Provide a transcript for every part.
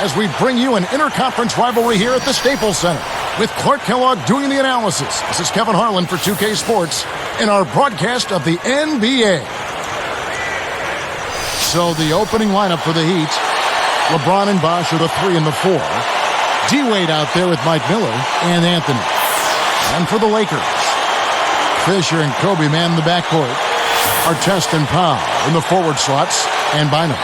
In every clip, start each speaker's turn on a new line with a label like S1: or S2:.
S1: as we bring you an interconference rivalry here at the Staples Center. With Clark Kellogg doing the analysis, this is Kevin Harlan for 2K Sports in our broadcast of the NBA. So the opening lineup for the Heat, LeBron and Bosh are the 3 and the 4. D-Wade out there with Mike Miller and Anthony. And for the Lakers, Fisher and Kobe man the backcourt. Artest and Powell in the forward slots, and Bynum.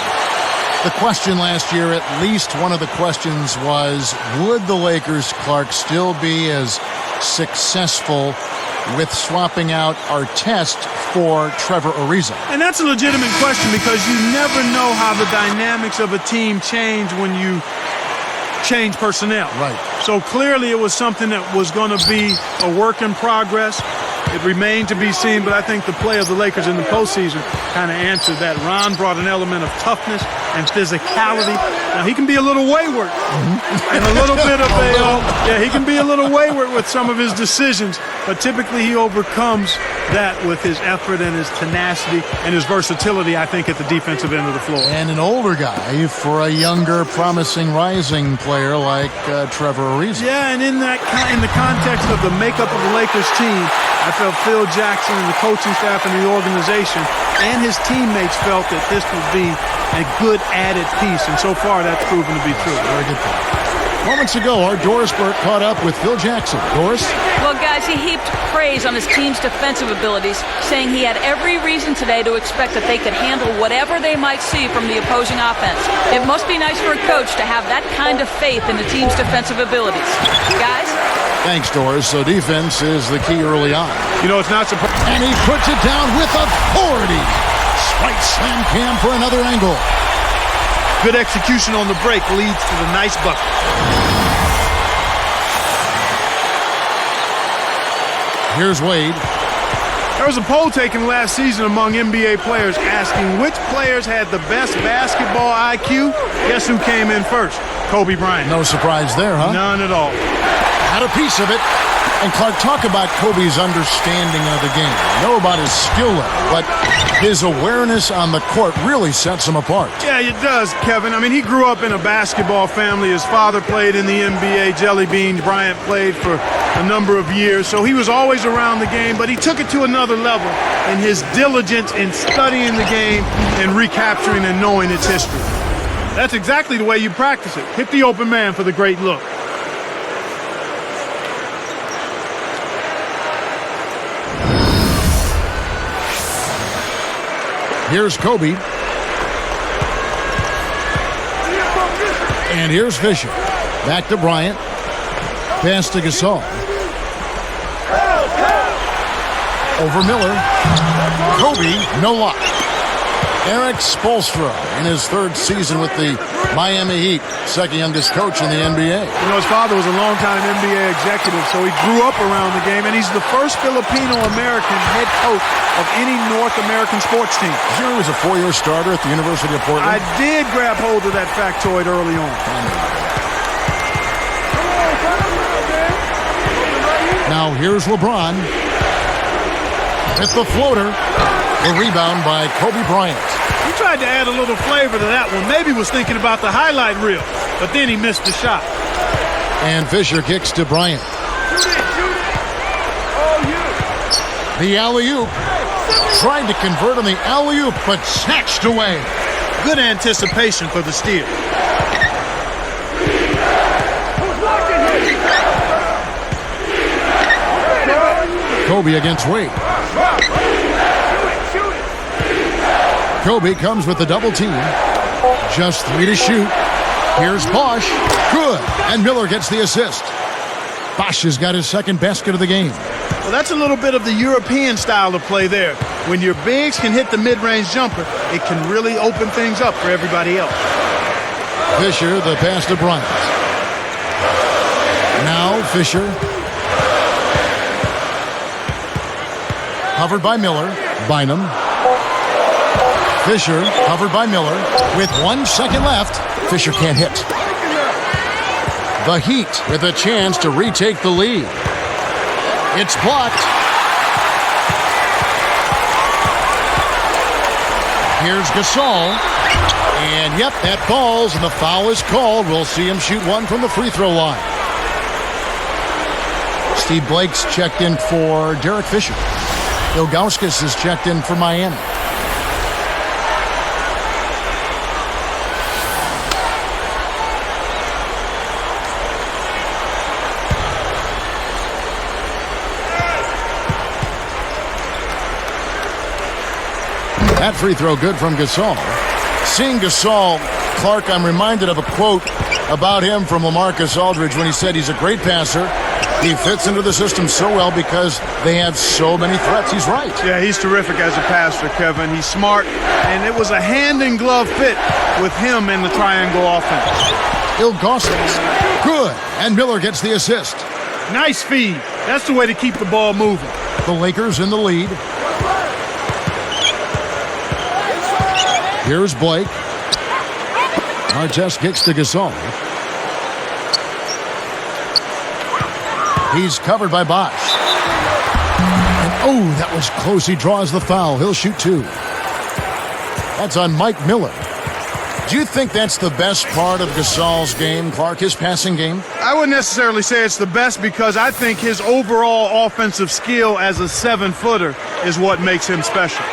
S1: The question last year, at least one of the questions was, would the Lakers, Clark, still be as successful with swapping out Artest for Trevor Ariza?
S2: And that's a legitimate question because you never know how the dynamics of a team change when you change personnel.
S1: Right.
S2: So clearly it was something that was going to be a work in progress. It remained to be seen, but I think the play of the Lakers in the postseason kind of answered that. Ron brought an element of toughness and physicality. Now, he can be a little wayward and a little bit of he can be a little wayward with some of his decisions, but typically he overcomes that with his effort and his tenacity and his versatility, I think, at the defensive end of the floor.
S1: And an older guy for a younger, promising, rising player like Trevor Ariza.
S2: Yeah, and in the context of the makeup of the Lakers team, I felt Phil Jackson and the coaching staff and the organization and his teammates felt that this would be a good added piece, and so far that's proven to be true.
S1: Very good point. Moments ago, our Doris Burke caught up with Phil Jackson. Doris?
S3: Well, guys, he heaped praise on his team's defensive abilities, saying he had every reason today to expect that they could handle whatever they might see from the opposing offense. It must be nice for a coach to have that kind of faith in the team's defensive abilities. Guys?
S1: Thanks, Doris. So defense is the key early on.
S2: You know, it's not surprising.
S1: And he puts it down with authority. Spike slam cam for another angle.
S2: Good execution on the break leads to the nice bucket.
S1: Here's Wade.
S2: There was a poll taken last season among NBA players asking which players had the best basketball IQ. Guess who came in first? Kobe Bryant.
S1: No surprise there, huh?
S2: None at all.
S1: Had a piece of it. And Clark, talk about Kobe's understanding of the game. Know about his skill level, but his awareness on the court really sets him apart.
S2: Yeah, it does, Kevin. I mean, he grew up in a basketball family. His father played in the NBA, Jelly Beans. Bryant played for a number of years, so he was always around the game, but he took it to another level in his diligence in studying the game and recapturing and knowing its history. That's exactly the way you practice it. Hit the open man for the great look.
S1: Here's Kobe. And here's Fisher. Back to Bryant. Pass to Gasol. Over Miller. Kobe, no luck. Eric Spoelstra in his 3rd season with the Miami Heat, second youngest coach in the NBA.
S2: You know, his father was a longtime NBA executive, so he grew up around the game, and he's the first Filipino-American head coach of any North American sports team.
S1: Did you know he was a 4-year starter at the University of Portland?
S2: I did grab hold of that factoid early on.
S1: Now here's LeBron with the floater. The rebound by Kobe Bryant.
S2: He tried to add a little flavor to that one. Maybe was thinking about the highlight reel, but then he missed the shot.
S1: And Fisher kicks to Bryant. The alley-oop. Tried to convert on the alley-oop, but snatched away.
S2: Good anticipation for the steal.
S1: Kobe against Wade. Kobe comes with the double team. Just 3 to shoot. Here's Bosh. Good. And Miller gets the assist. Bosh has got his 2nd basket of the game.
S2: Well, that's a little bit of the European style of play there. When your bigs can hit the mid-range jumper, it can really open things up for everybody else.
S1: Fisher, the pass to Bryant. Now Fisher. Covered by Miller. Bynum. Fisher, covered by Miller. With 1 second left, Fisher can't hit. The Heat with a chance to retake the lead. It's blocked. Here's Gasol. And, yep, that falls, and the foul is called. We'll see him shoot one from the free throw line. Steve Blake's checked in for Derek Fisher. Ilgauskas is checked in for Miami. That free throw good from Gasol. Seeing Gasol, Clark, I'm reminded of a quote about him from LaMarcus Aldridge when he said he's a great passer. He fits into the system so well because they have so many threats. He's right.
S2: Yeah, he's terrific as a passer, Kevin. He's smart, and it was a hand-in-glove fit with him in the triangle offense.
S1: Ilgauskas, good, and Miller gets the assist.
S2: Nice feed. That's the way to keep the ball moving.
S1: The Lakers in the lead. Here's Blake. Artest kicks to Gasol. He's covered by Bosch. And oh, that was close. He draws the foul. He'll shoot two. That's on Mike Miller. Do you think that's the best part of Gasol's game, Clark, his passing game?
S2: I wouldn't necessarily say it's the best because I think his overall offensive skill as a 7-footer is what makes him special.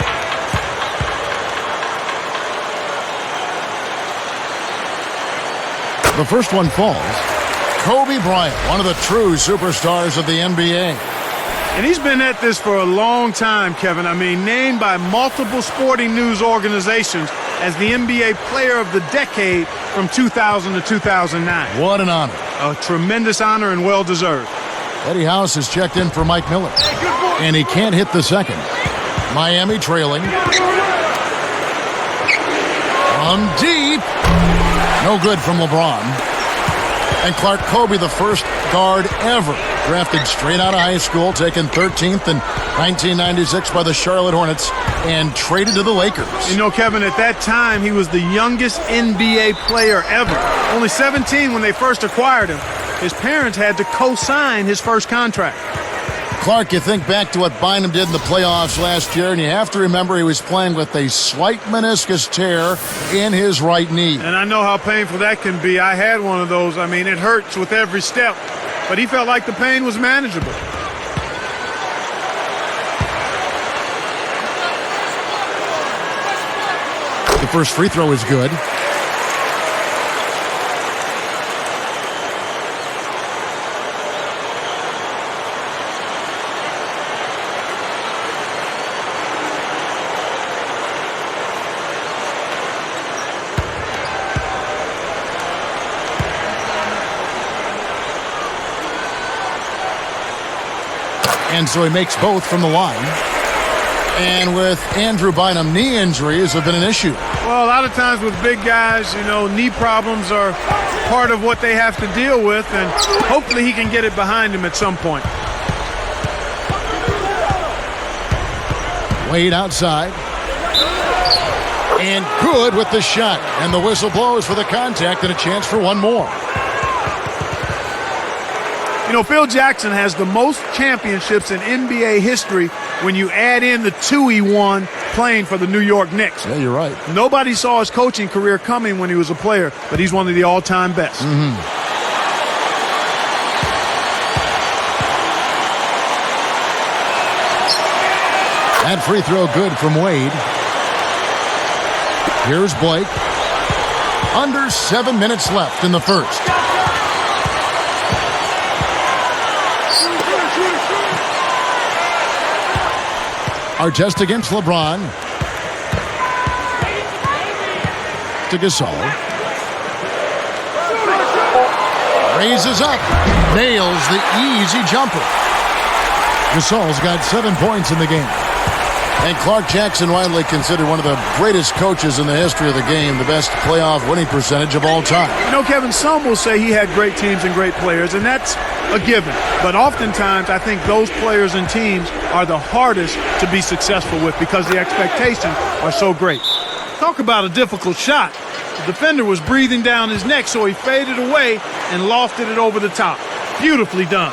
S1: The first one falls. Kobe Bryant, one of the true superstars of the NBA.
S2: And he's been at this for a long time, Kevin. I mean, named by multiple sporting news organizations as the NBA Player of the Decade from 2000 to 2009.
S1: What an honor.
S2: A tremendous honor and well-deserved.
S1: Eddie House has checked in for Mike Miller. And he can't hit the second. Miami trailing. From deep. No good from LeBron. And Clark, Kobe, the first guard ever drafted straight out of high school, taken 13th in 1996 by the Charlotte Hornets and traded to the Lakers.
S2: You know, Kevin, at that time, he was the youngest NBA player ever. Only 17 when they first acquired him. His parents had to co-sign his first contract.
S1: Clark, you think back to what Bynum did in the playoffs last year, and you have to remember he was playing with a slight meniscus tear in his right knee.
S2: And I know how painful that can be. I had one of those. I mean, it hurts with every step, but he felt like the pain was manageable.
S1: The first free throw is good. And so he makes both from the line. And with Andrew Bynum, knee injuries have been an issue.
S2: Well, a lot of times with big guys, you know, knee problems are part of what they have to deal with, and hopefully he can get it behind him at some point.
S1: Wade outside. And good with the shot. And the whistle blows for the contact and a chance for one more.
S2: You know, Phil Jackson has the most championships in NBA history when you add in the 2 he won playing for the New York Knicks.
S1: Yeah, you're right.
S2: Nobody saw his coaching career coming when he was a player, but he's one of the all-time best.
S1: That free throw good from Wade. Here's Blake. Under 7 minutes left in the first. Artest against LeBron. To Gasol. Raises up. Nails the easy jumper. Gasol's got 7 points in the game. And Clark, Jackson widely considered one of the greatest coaches in the history of the game, the best playoff winning percentage of all time.
S2: You know, Kevin, some will say he had great teams and great players, and that's a given. But oftentimes, I think those players and teams are the hardest to be successful with because the expectations are so great. Talk about a difficult shot. The defender was breathing down his neck, so he faded away and lofted it over the top. Beautifully done.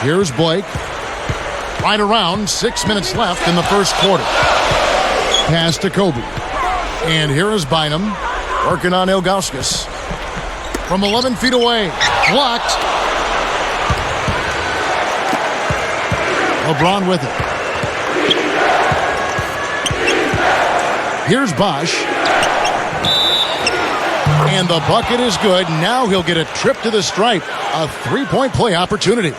S1: Here's Blake. Right around 6 minutes left in the first quarter. Pass to Kobe. And here is Bynum working on Ilgauskas. From 11 feet away. Blocked. LeBron with it. Here's Bosch. And the bucket is good. Now he'll get a trip to the stripe. A three-point play opportunity.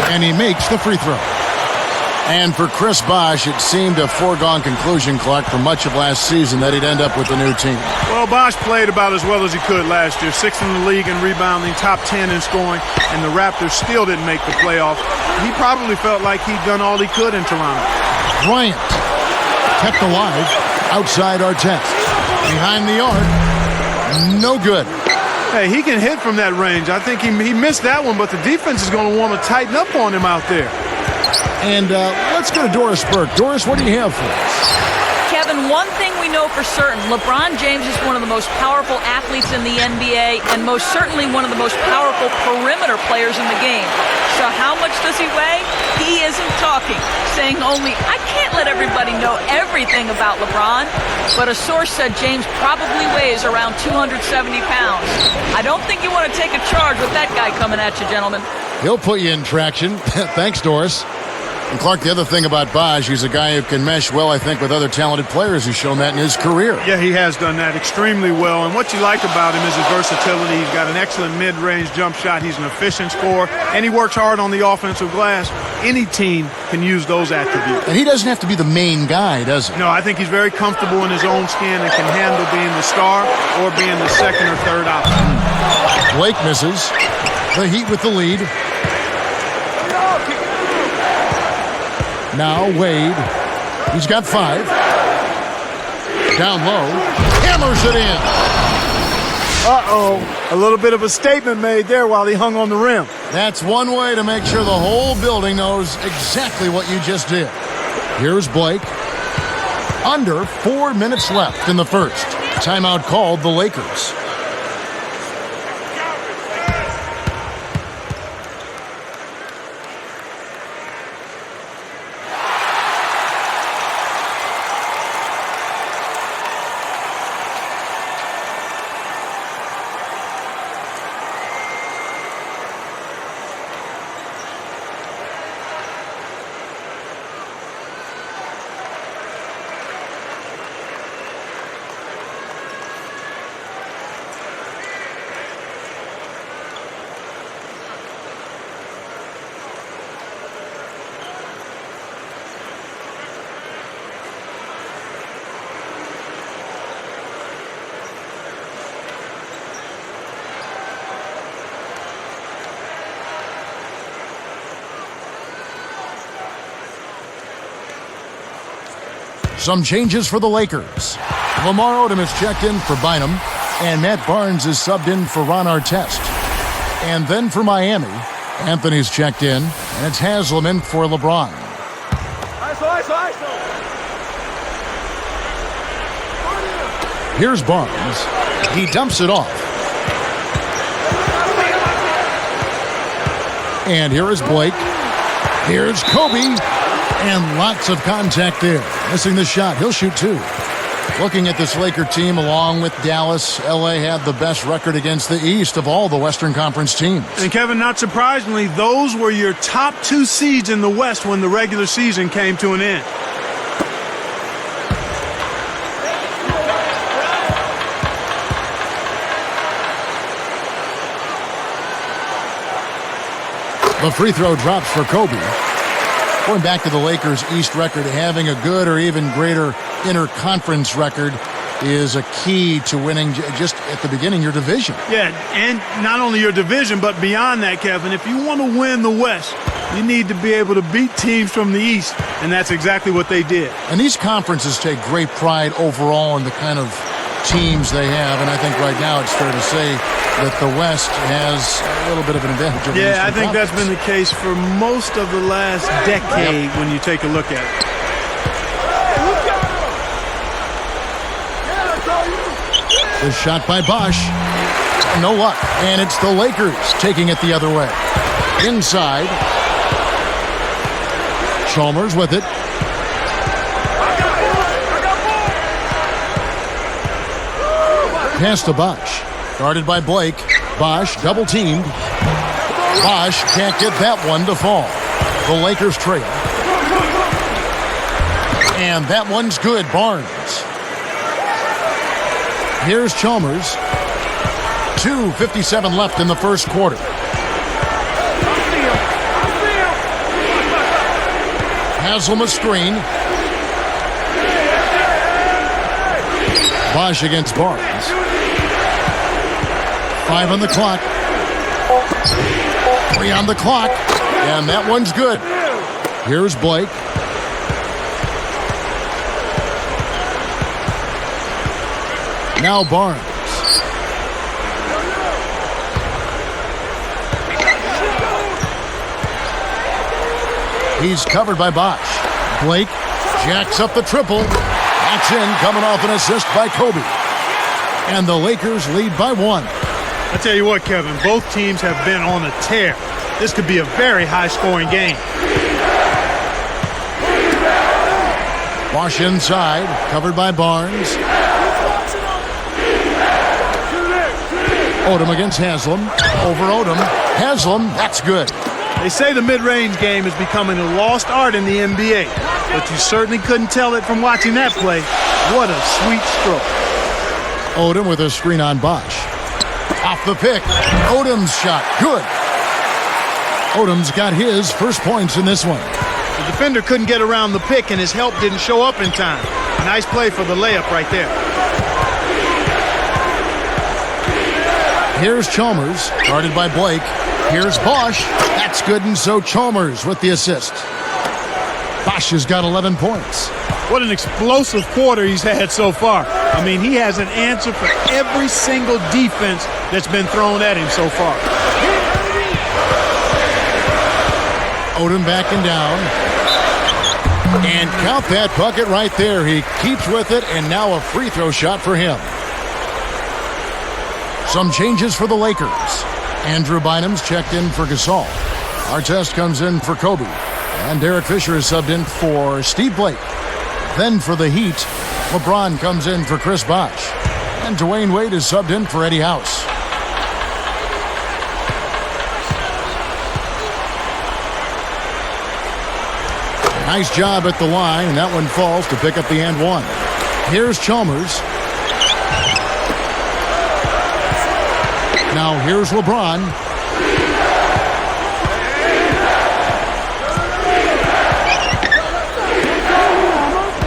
S1: And he makes the free throw. And for Chris Bosch, it seemed a foregone conclusion, Clark, for much of last season that he'd end up with the new team.
S2: Well, Bosch played about as well as he could last year. 6th in the league in rebounding, top 10 in scoring, and the Raptors still didn't make the playoffs. He probably felt like he'd done all he could in Toronto.
S1: Bryant kept alive outside our test. Behind the arc, no good.
S2: Hey, he can hit from that range. I think he missed that one, but the defense is going to want to tighten up on him out there.
S1: And let's go to Doris Burke. Doris, what do you have for us?
S3: Kevin, one thing we know for certain, LeBron James is one of the most powerful athletes in the NBA and most certainly one of the most powerful perimeter players in the game. So how much does he weigh? He isn't talking, saying only, I can't let everybody know everything about LeBron. But a source said James probably weighs around 270 pounds. I don't think you want to take a charge with that guy coming at you, gentlemen.
S1: He'll put you in traction. Thanks, Doris. And Clark, the other thing about Bosch, he's a guy who can mesh well, I think, with other talented players. He's shown that in his career.
S2: Yeah, he has done that extremely well. And what you like about him is his versatility. He's got an excellent mid-range jump shot. He's an efficient scorer, and he works hard on the offensive glass. Any team can use those attributes.
S1: And he doesn't have to be the main guy, does he?
S2: No, I think he's very comfortable in his own skin and can handle being the star or being the second or third option.
S1: Blake misses. The Heat with the lead. Now Wade. He's got 5. Down low. Hammers it in.
S2: Uh-oh. A little bit of a statement made there while he hung on the rim.
S1: That's one way to make sure the whole building knows exactly what you just did. Here's Blake. Under 4 minutes left in the first. Timeout called the Lakers. Some changes for the Lakers. Lamar Odom is checked in for Bynum, and Matt Barnes is subbed in for Ron Artest. And then for Miami, Anthony's checked in, and it's Haslam in for LeBron. Here's Barnes. He dumps it off. And here is Blake. Here's Kobe. And lots of contact there. Missing the shot. He'll shoot 2. Looking at this Laker team along with Dallas, LA had the best record against the East of all the Western Conference teams.
S2: And Kevin, not surprisingly, those were your top 2 seeds in the West when the regular season came to an end.
S1: The free throw drops for Kobe. Going back to the Lakers' East record, having a good or even greater inter-conference record is a key to winning just at the beginning your division.
S2: Yeah, and not only your division, but beyond that, Kevin, if you want to win the West, you need to be able to beat teams from the East, and that's exactly what they did.
S1: And these conferences take great pride overall in the kind of teams they have, and I think right now it's fair to say that the West has a little bit of an advantage over the
S2: Yeah, I
S1: Eastern
S2: think that's
S1: Conference.
S2: been the case for most of the last decade when you take a look at it.
S1: The shot by Bosch. No luck. And it's the Lakers taking it the other way. Inside. Chalmers with it. Pass to Bosch. Guarded by Blake. Bosch double teamed. Bosch can't get that one to fall. The Lakers trail. And that one's good. Barnes. Here's Chalmers. 2:57 left in the first quarter. Haslam a screen. Bosch against Barnes. 5 on the clock. 3 on the clock. And that one's good. Here's Blake. Now Barnes. He's covered by Bosch. Blake jacks up the triple. That's in, coming off an assist by Kobe. And the Lakers lead by 1.
S2: I tell you what, Kevin, both teams have been on a tear. This could be a very high-scoring game.
S1: Bosch inside, covered by Barnes. Odom against Haslam. Over Odom. Haslam, that's good.
S2: They say the mid-range game is becoming a lost art in the NBA, but you certainly couldn't tell it from watching that play. What a sweet stroke.
S1: Odom with a screen on Bosch. Off the pick. Odom's shot. Good. Odom's got his first points in this one.
S2: The defender couldn't get around the pick, and his help didn't show up in time. Nice play for the layup right there.
S1: Here's Chalmers, guarded by Blake. Here's Bosch. That's good, and so Chalmers with the assist. Bosch has got 11 points.
S2: What an explosive quarter he's had so far. I mean, he has an answer for every single defense that's been thrown at him so far.
S1: Odom backing down. And count that bucket right there. He keeps with it, and now a free throw shot for him. Some changes for the Lakers. Andrew Bynum's checked in for Gasol. Artest comes in for Kobe. And Derek Fisher is subbed in for Steve Blake. Then for the Heat, LeBron comes in for Chris Bosh. And Dwayne Wade is subbed in for Eddie House. Nice job at the line, and that one falls to pick up the and one. Here's Chalmers. Now here's LeBron.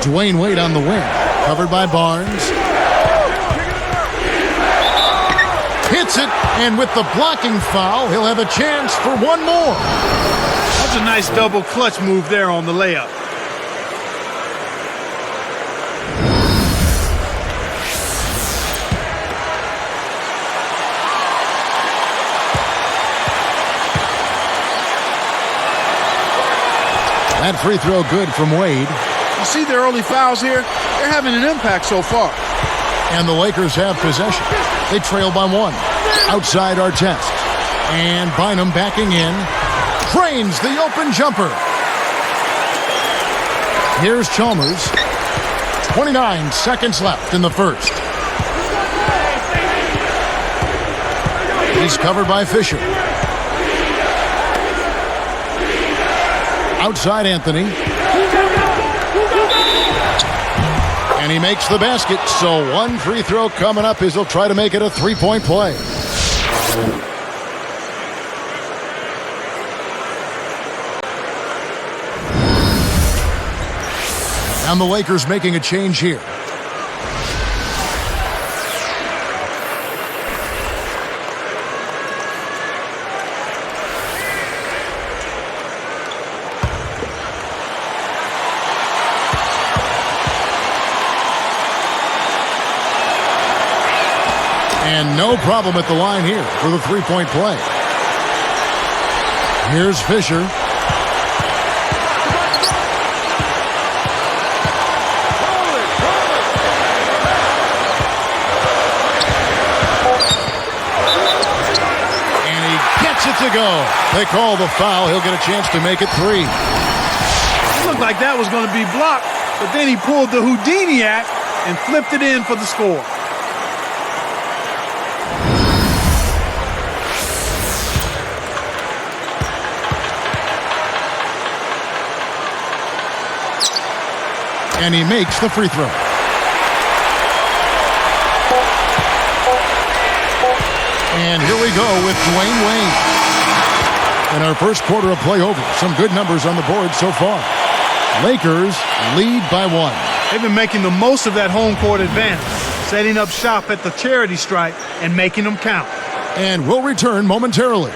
S1: Dwayne Wade on the wing. Covered by Barnes. Hits it, and with the blocking foul, he'll have a chance for one more.
S2: That's a nice double clutch move there on the layup.
S1: That free throw good from Wade.
S2: You see their early fouls here? They're having an impact so far.
S1: And the Lakers have possession. They trail by one. Outside Artest. And Bynum backing in. Drains the open jumper. Here's Chalmers. 29 seconds left in the first. He's covered by Fisher. Outside Anthony. And he makes the basket. So one free throw coming up as he'll try to make it a three-point play. And the Lakers making a change here. And no problem at the line here for the three-point play. Here's Fisher. And he gets it to go. They call the foul. He'll get a chance to make it 3.
S2: It looked like that was going to be blocked, but then he pulled the Houdini act and flipped it in for the score.
S1: And he makes the free throw. And here we go with Dwayne Wade. In our first quarter of play over, some good numbers on the board so far. Lakers lead by 1.
S2: They've been making the most of that home court advantage, setting up shop at the charity stripe and making them count.
S1: And we'll return momentarily.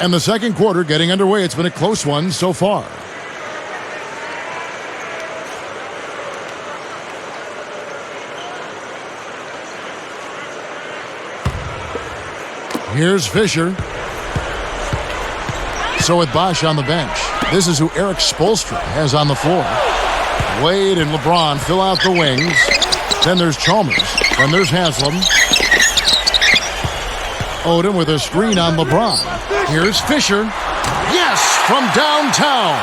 S1: And the second quarter getting underway. It's been a close one so far. Here's Fisher. So with Bosch on the bench, this is who Eric Spoelstra has on the floor. Wade and LeBron fill out the wings. Then there's Chalmers. Then there's Haslam. Odom with a screen on LeBron. Here's Fisher. Yes, from downtown.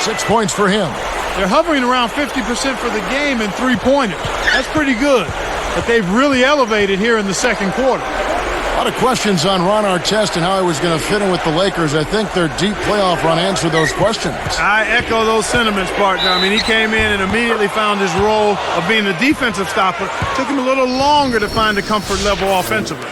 S1: 6 points for him.
S2: They're hovering around 50% for the game in three-pointers. That's pretty good, but they've really elevated here in the second quarter.
S1: A lot of questions on Ron Artest and how he was going to fit in with the Lakers. I think their deep playoff run answered those questions.
S2: I echo those sentiments, partner. I mean, he came in and immediately found his role of being a defensive stopper. Took him a little longer to find a comfort level offensively.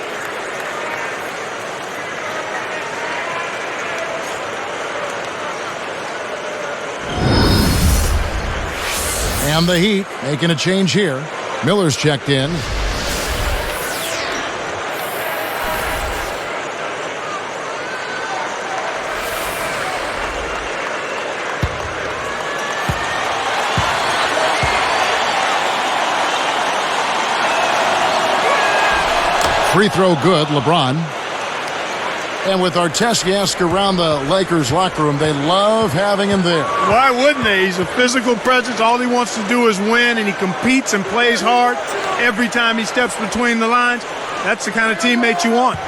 S1: And the Heat making a change here. Miller's checked in. Free throw good, LeBron. And with Artest around the Lakers locker room, they love having him there.
S2: Why wouldn't they? He's a physical presence. All he wants to do is win, and he competes and plays hard every time he steps between the lines. That's the kind of teammate you want.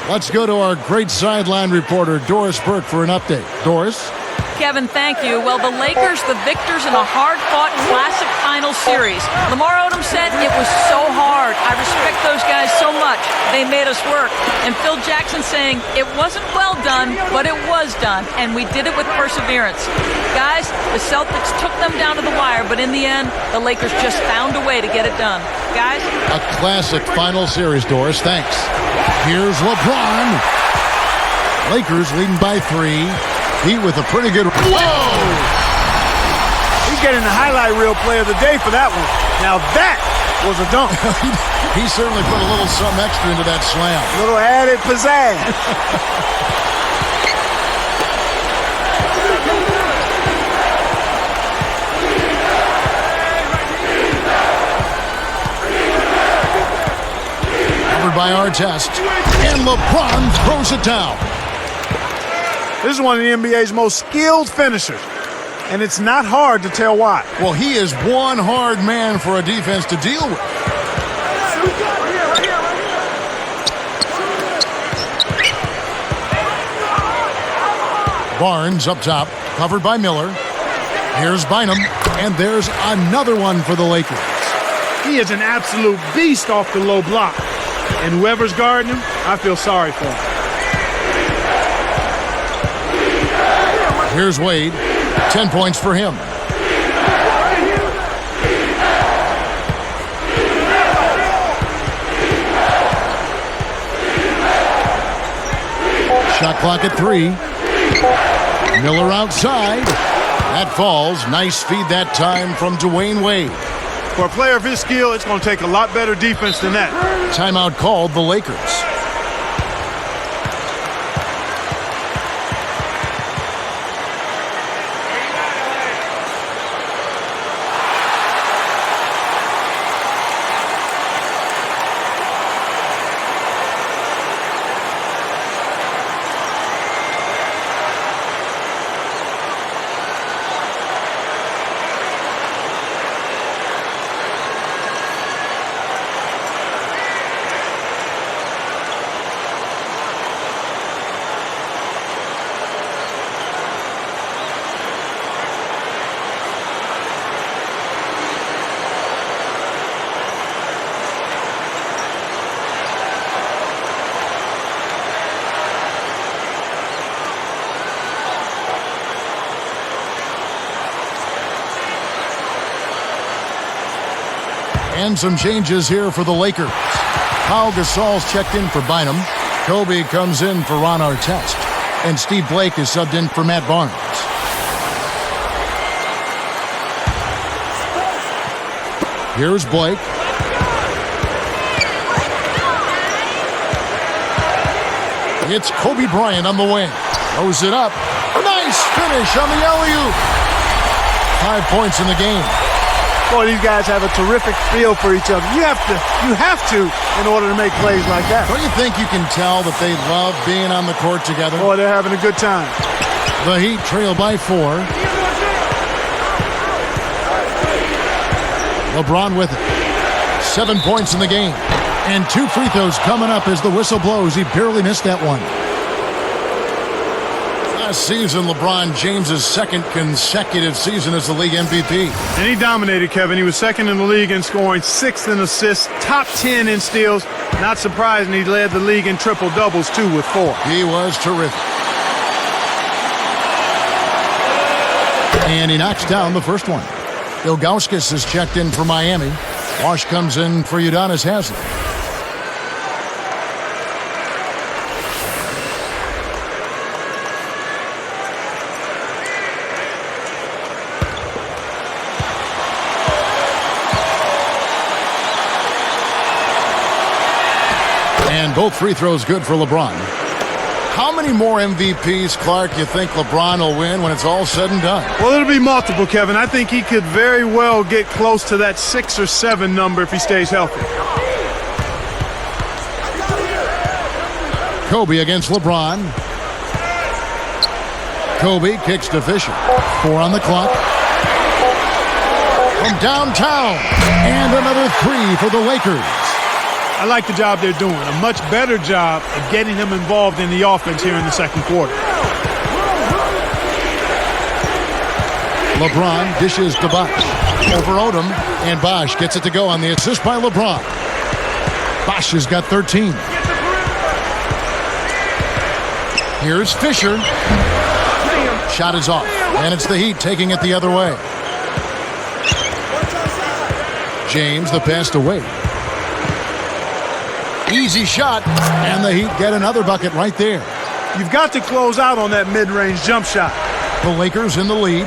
S1: Let's go to our great sideline reporter, Doris Burke, for an update. Doris?
S3: Kevin, thank you. Well, the Lakers, the victors in a hard-fought classic final series. Lamar Odom said it was so hard. I respect those guys so much. They made us work. And Phil Jackson saying it wasn't well done, but it was done, and we did it with perseverance. Guys, the Celtics took them down to the wire, but in the end, the Lakers just found a way to get it done. Guys?
S1: A classic final series, Doris. Thanks. Here's LeBron. Lakers leading by 3. Heat with a pretty good... Whoa!
S2: He's getting the highlight reel play of the day for that one. Now that was a dunk.
S1: He certainly put a little something extra into that slam.
S2: A little added pizzazz.
S1: Covered by Artest. And LeBron throws it down.
S2: This is one of the NBA's most skilled finishers, and it's not hard to tell why.
S1: Well, he is one hard man for a defense to deal with. Barnes up top, covered by Miller. Here's Bynum, and there's another one for the Lakers.
S2: He is an absolute beast off the low block, and whoever's guarding him, I feel sorry for him.
S1: Here's Wade. 10 points for him. Shot clock at 3. Miller outside. That falls. Nice feed that time from Dwayne Wade.
S2: For a player of his skill, it's going to take a lot better defense than that.
S1: Timeout called the Lakers. And some changes here for the Lakers. Pau Gasol's checked in for Bynum. Kobe comes in for Ron Artest. And Steve Blake is subbed in for Matt Barnes. Here's Blake. It's Kobe Bryant on the wing. Throws it up. Nice finish on the alley-oop. 5 points in the game.
S2: Boy, these guys have a terrific feel for each other. You have to in order to make plays like that.
S1: Don't you think you can tell that they love being on the court together?
S2: Boy, they're having a good time.
S1: The Heat trail by 4. LeBron with it. 7 points in the game. And 2 free throws coming up as the whistle blows. He barely missed that one. Last season, LeBron James' second consecutive season as the league MVP.
S2: And he dominated, Kevin. He was second in the league in scoring, 6th in assists, top 10 in steals. Not surprising he led the league in triple-doubles, too, with 4.
S1: He was terrific. And he knocks down the first one. Ilgauskas is checked in for Miami. Wash comes in for Udonis Haslem. And both free throws good for LeBron. How many more MVPs, Clark, you think LeBron will win when it's all said and done?
S2: Well, it'll be multiple, Kevin. I think he could very well get close to that 6 or 7 number if he stays healthy.
S1: Kobe against LeBron. Kobe kicks to Fisher. 4 on the clock. From downtown. And another 3 for the Lakers.
S2: I like the job they're doing. A much better job of getting him involved in the offense here in the second quarter.
S1: LeBron dishes to Bosh. Over Odom, and Bosh gets it to go on the assist by LeBron. Bosh has got 13. Here's Fisher. Shot is off, and it's the Heat taking it the other way. James, the pass to Wade. Easy shot, and the Heat get another bucket right there.
S2: You've got to close out on that mid-range jump shot.
S1: The Lakers in the lead.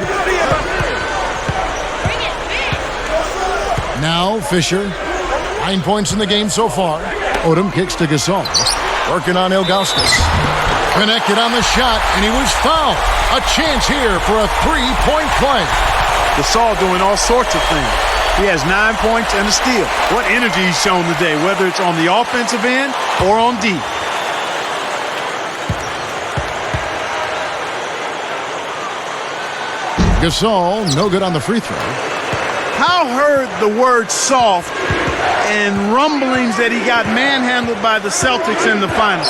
S1: Now Fisher. 9 points in the game so far. Odom kicks to Gasol. Working on Ilgauskas. Connected on the shot, and he was fouled. A chance here for a 3-point play.
S2: Gasol doing all sorts of things. He has 9 points and a steal. What energy he's shown today, whether it's on the offensive end or on D.
S1: Gasol, no good on the free throw.
S2: Powell heard the word soft and rumblings that he got manhandled by the Celtics in the finals.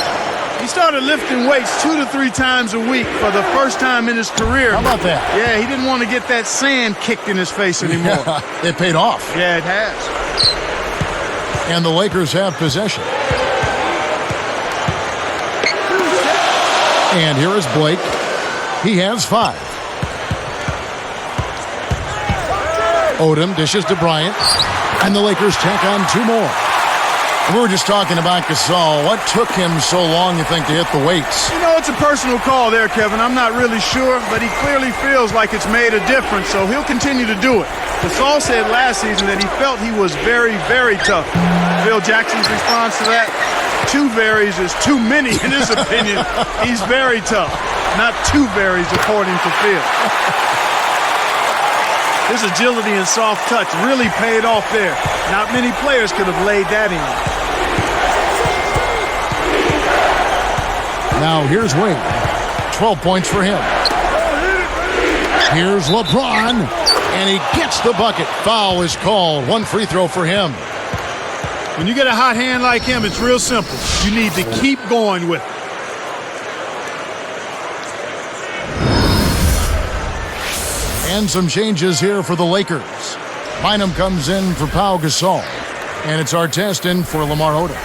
S2: He started lifting weights 2 to 3 times a week for the first time in his career.
S1: How about that?
S2: Yeah, he didn't want to get that sand kicked in his face anymore.
S1: Yeah, it paid off.
S2: Yeah, it has.
S1: And the Lakers have possession. And here is Blake. He has 5. Odom dishes to Bryant. And the Lakers tack on 2 more. We were just talking about Gasol. What took him so long, you think, to hit the weights?
S2: You know, it's a personal call there, Kevin. I'm not really sure, but he clearly feels like it's made a difference, so he'll continue to do it. Gasol said last season that he felt he was very, very tough. Phil Jackson's response to that? 2 varies is too many in his opinion. He's very tough, not 2 varies according to Phil. His agility and soft touch really paid off there. Not many players could have laid that in.
S1: Now here's Wade. 12 points for him. Here's LeBron. And he gets the bucket. Foul is called. 1 free throw for him.
S2: When you get a hot hand like him, it's real simple. You need to keep going with it.
S1: And some changes here for the Lakers. Bynum comes in for Pau Gasol. And it's Artest in for Lamar Odom.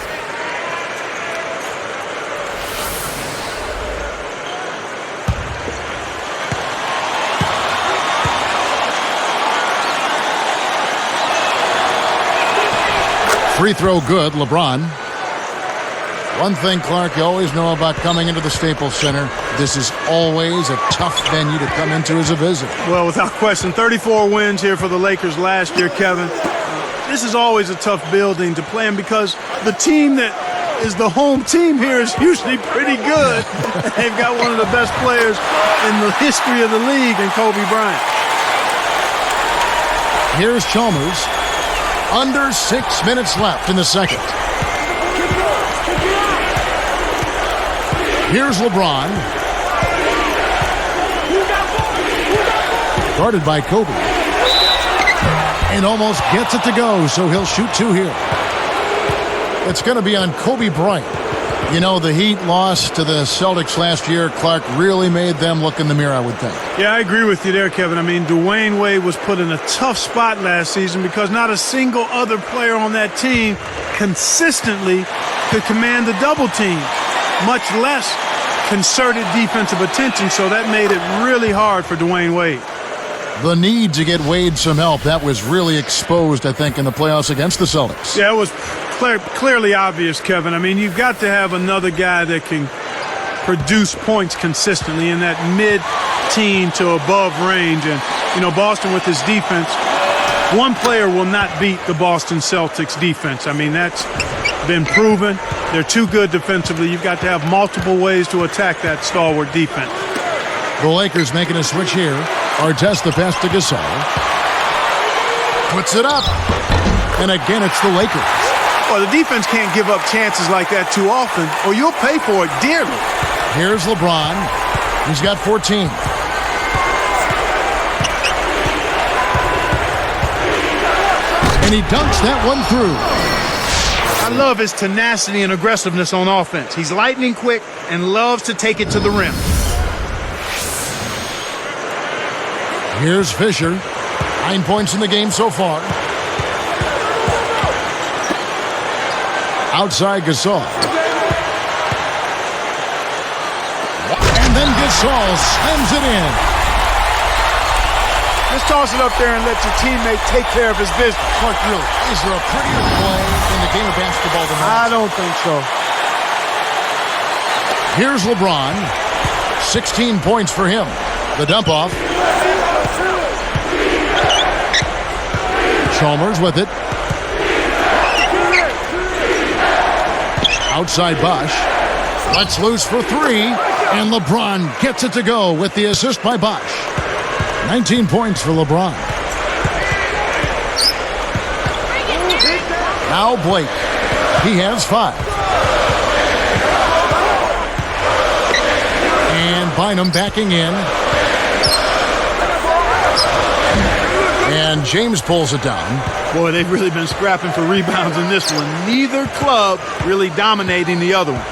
S1: Free throw good, LeBron. One thing, Clark, you always know about coming into the Staples Center, this is always a tough venue to come into as a visitor.
S2: Well, without question, 34 wins here for the Lakers last year, Kevin. This is always a tough building to play in because the team that is the home team here is usually pretty good. They've got one of the best players in the history of the league in Kobe Bryant.
S1: Here's Chalmers. Under 6 minutes left in the second. Here's LeBron. Guarded by Kobe. And almost gets it to go, so he'll shoot two here. It's going to be on Kobe Bryant. You know, the Heat loss to the Celtics last year, Clark, really made them look in the mirror, I would think.
S2: Yeah, I agree with you there, Kevin. I mean, Dwayne Wade was put in a tough spot last season because not a single other player on that team consistently could command the double team, much less concerted defensive attention, so that made it really hard for Dwayne Wade.
S1: The need to get Wade some help, that was really exposed, I think, in the playoffs against the Celtics.
S2: Yeah, it was clearly obvious, Kevin. I mean, you've got to have another guy that can produce points consistently in that mid-teen to above range. And, you know, Boston with his defense, one player will not beat the Boston Celtics defense. I mean, that's been proven. They're too good defensively. You've got to have multiple ways to attack that stalwart defense.
S1: The Lakers making a switch here. Artest the pass to Gasol. Puts it up. And again, it's the Lakers.
S2: Well, the defense can't give up chances like that too often, or you'll pay for it dearly.
S1: Here's LeBron. He's got 14. And he dunks that one through.
S2: I love his tenacity and aggressiveness on offense. He's lightning quick and loves to take it to the rim.
S1: Here's Fisher. 9 points in the game so far. Outside Gasol. And then Gasol slams it in.
S2: Just toss it up there and let your teammate take care of his business.
S1: Clark, really, is there a prettier play in the game of basketball than that?
S2: I don't think so.
S1: Here's LeBron. 16 points for him. The dump off. Chalmers with it. Outside Bosh. Lets loose for three. And LeBron gets it to go with the assist by Bosh. 19 points for LeBron. Now Blake. He has 5. And Bynum backing in. And James pulls it down.
S2: Boy, they've really been scrapping for rebounds in this one. Neither club really dominating the other one.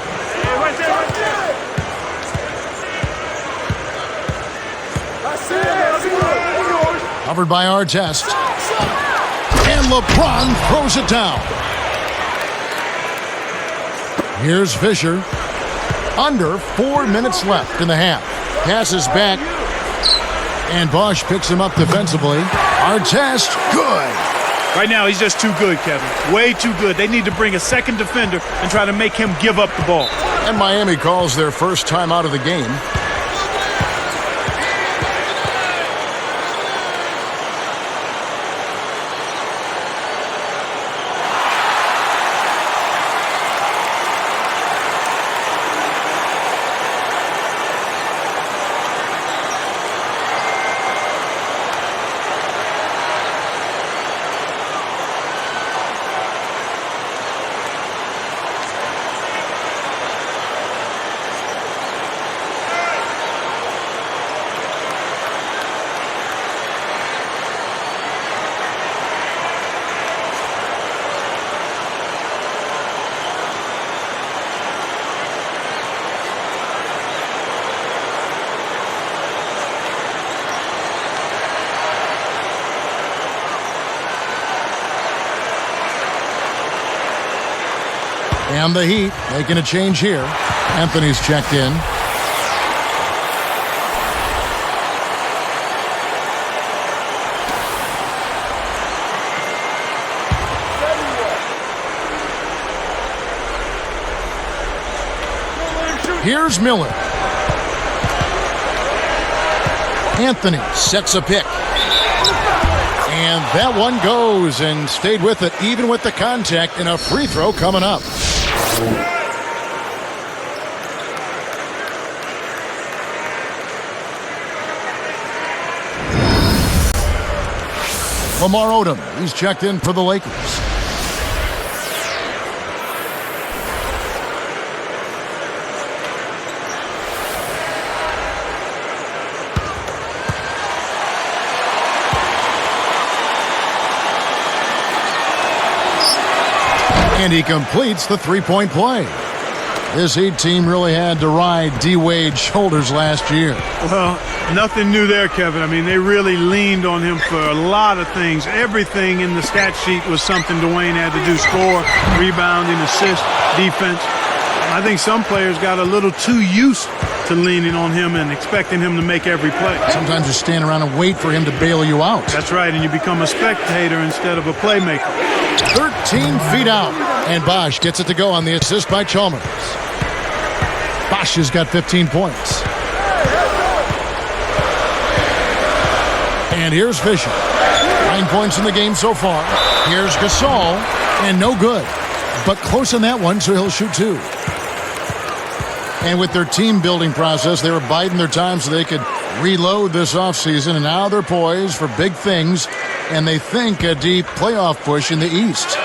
S1: Covered by Artest. And LeBron throws it down. Here's Fisher. Under 4 minutes left in the half. Passes back. And Bosh picks him up defensively. Artest, good.
S2: Right now, he's just too good, Kevin. Way too good. They need to bring a second defender and try to make him give up the ball.
S1: And Miami calls their first time out of the game. And the Heat making a change here. Anthony's checked in. Here's Miller. Anthony sets a pick. And that one goes and stayed with it, even with the contact, and a free throw coming up. Lamar Odom, he's checked in for the Lakers. And he completes the three-point play. This Heat team really had to ride D-Wade's shoulders last year.
S2: Well, nothing new there, Kevin. I mean, they really leaned on him for a lot of things. Everything in the stat sheet was something Dwayne had to do: score, rebounding, assist, defense. I think some players got a little too used to leaning on him and expecting him to make every play.
S1: Sometimes you stand around and wait for him to bail you out.
S2: That's right, and you become a spectator instead of a playmaker.
S1: 13 feet out, and Bosh gets it to go on the assist by Chalmers. Bosh has got 15 points. And here's Fisher. 9 points in the game so far. Here's Gasol, and no good. But close on that one, so he'll shoot 2. And with their team-building process, they were biding their time so they could reload this offseason, and now they're poised for big things, and they think a deep playoff push in the East.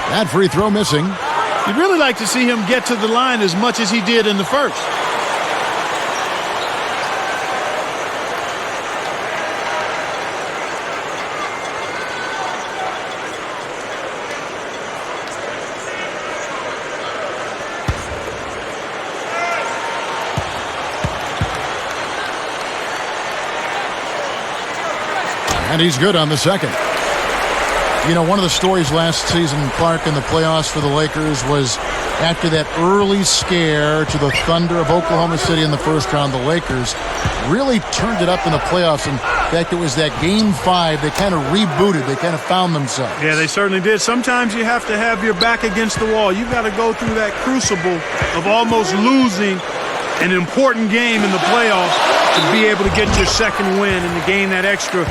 S1: That free throw missing.
S2: You'd really like to see him get to the line as much as he did in the first.
S1: And he's good on the second. You know, one of the stories last season, Clark, in the playoffs for the Lakers was after that early scare to the Thunder of Oklahoma City in the first round, the Lakers really turned it up in the playoffs. In fact, it was that Game 5. They kind of rebooted. They kind of found themselves.
S2: Yeah, they certainly did. Sometimes you have to have your back against the wall. You've got to go through that crucible of almost losing an important game in the playoffs to be able to get your second win and to gain that extra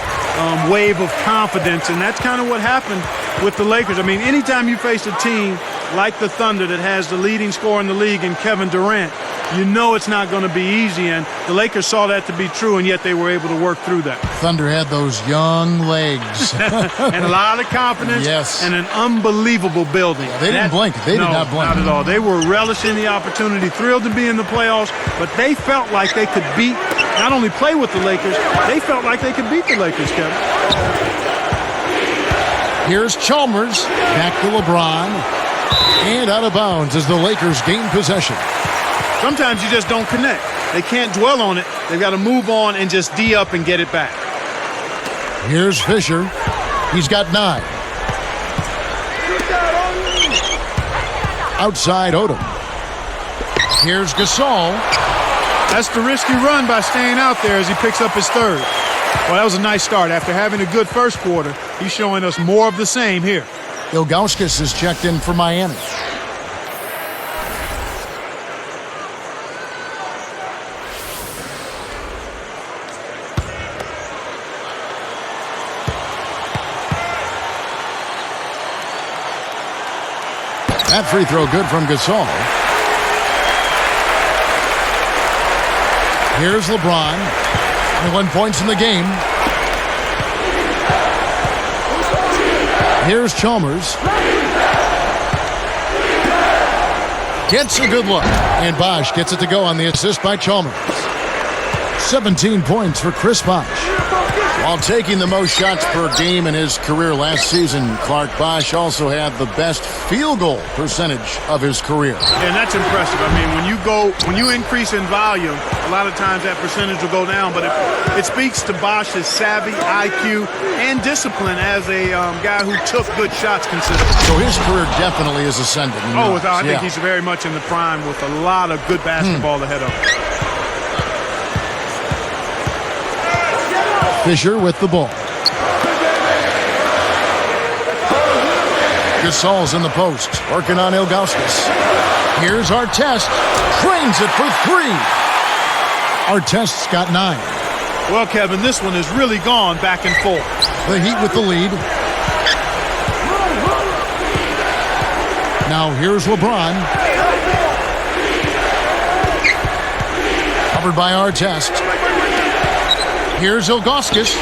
S2: wave of confidence. And that's kind of what happened with the Lakers. I mean, anytime you face a team like the Thunder that has the leading scorer in the league in Kevin Durant, you know it's not going to be easy. And the Lakers saw that to be true, and yet they were able to work through that.
S1: Thunder had those young legs.
S2: And a lot of confidence.
S1: Yes.
S2: And an unbelievable building.
S1: Yeah, they didn't blink. They did not blink.
S2: Not at all. They were relishing the opportunity, thrilled to be in the playoffs, but they felt like they could beat, not only play with the Lakers, they felt like they could beat the Lakers, Kevin.
S1: Here's Chalmers, back to LeBron, and out of bounds as the Lakers gain possession.
S2: Sometimes you just don't connect. They can't dwell on it. They've got to move on and just D up and get it back.
S1: Here's Fisher. He's got 9. Outside Odom. Here's Gasol.
S2: That's the risky run by staying out there as he picks up his third. Well, that was a nice start. After having a good first quarter, he's showing us more of the same here.
S1: Ilgauskas is checked in for Miami. That free throw good from Gasol. Here's LeBron. 21 points in the game. Here's Chalmers. Gets a good look. And Bosh gets it to go on the assist by Chalmers. 17 points for Chris Bosh. While taking the most shots per game in his career last season, Clark, Bosh also had the best field goal percentage of his career.
S2: And that's impressive. I mean, when you increase in volume, a lot of times that percentage will go down, but it speaks to Bosh's savvy, IQ, and discipline as a guy who took good shots consistently.
S1: So his career definitely is ascending.
S2: I think he's very much in the prime with a lot of good basketball ahead of him. Fisher with the ball.
S1: Gasol's in the post, working on Ilgauskas. Here's Artest. Drains it for 3. Artest's got 9.
S2: Well, Kevin, this one has really gone back and forth.
S1: The Heat with the lead. Now here's LeBron. Covered by Artest. Here's Ilgauskas.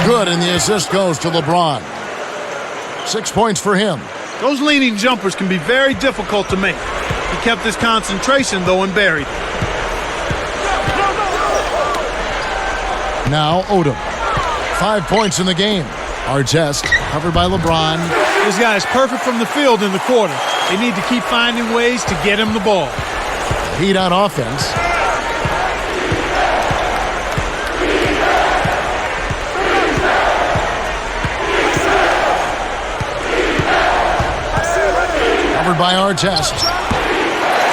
S1: Good, and the assist goes to LeBron. 6 points for him.
S2: Those leaning jumpers can be very difficult to make. He kept his concentration, though, and buried.
S1: Now Odom. 5 points in the game. Artest, covered by LeBron.
S2: This guy is perfect from the field in the quarter. They need to keep finding ways to get him the ball.
S1: Heat on offense. Covered by Artest.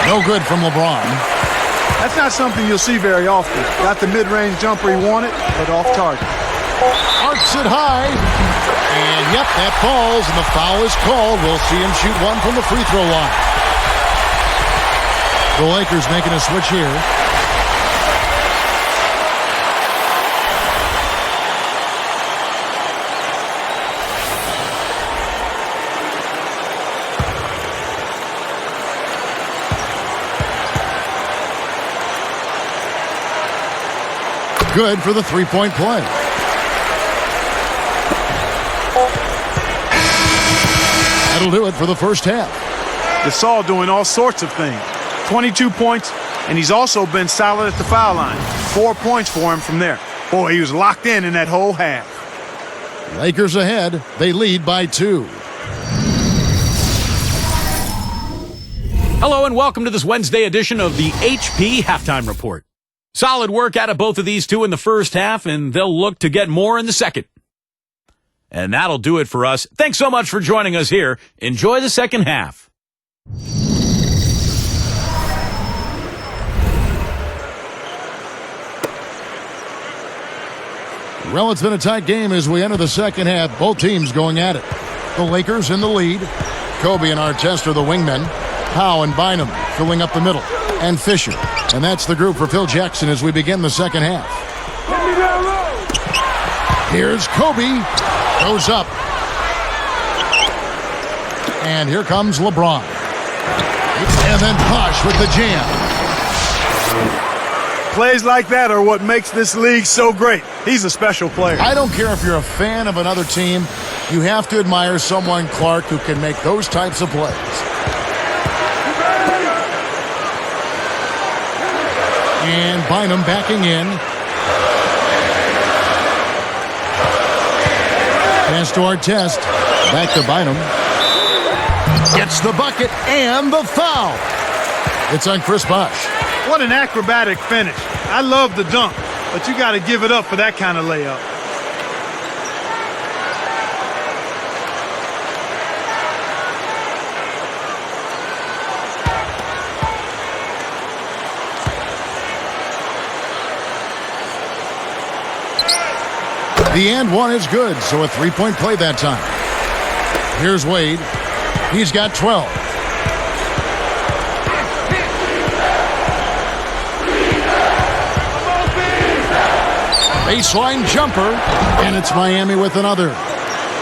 S1: No good from LeBron.
S2: That's not something you'll see very often. Got the mid-range jumper he wanted, but off target.
S1: Arcs it high. And, yep, that falls, and the foul is called. We'll see him shoot one from the free throw line. The Lakers making a switch here. Good for the three-point play. That'll do it for the first half.
S2: Gasol doing all sorts of things. 22 points, and he's also been solid at the foul line. 4 points for him from there. Boy, he was locked in that whole half.
S1: Lakers ahead. They lead by 2.
S4: Hello and welcome to this Wednesday edition of the HP Halftime Report. Solid work out of both of these two in the first half, and they'll look to get more in the second. And that'll do it for us. Thanks so much for joining us here. Enjoy the second half.
S1: Well, it's been a tight game as we enter the second half. Both teams going at it. The Lakers in the lead. Kobe and Artest are the wingmen. Howe and Bynum filling up the middle. And Fisher. And that's the group for Phil Jackson as we begin the second half. Here's Kobe. Goes up. And here comes LeBron. And then Bosh with the jam.
S2: Plays like that are what makes this league so great. He's a special player.
S1: I don't care if you're a fan of another team. You have to admire someone, Clark, who can make those types of plays. And Bynum backing in. Pass to Artest. Back to Bynum. Gets the bucket and the foul. It's on Chris Bosh.
S2: What an acrobatic finish. I love the dunk, but you got to give it up for that kind of layup.
S1: The and one is good, so a three-point play that time. Here's Wade. He's got 12. Baseline jumper, and it's Miami with another.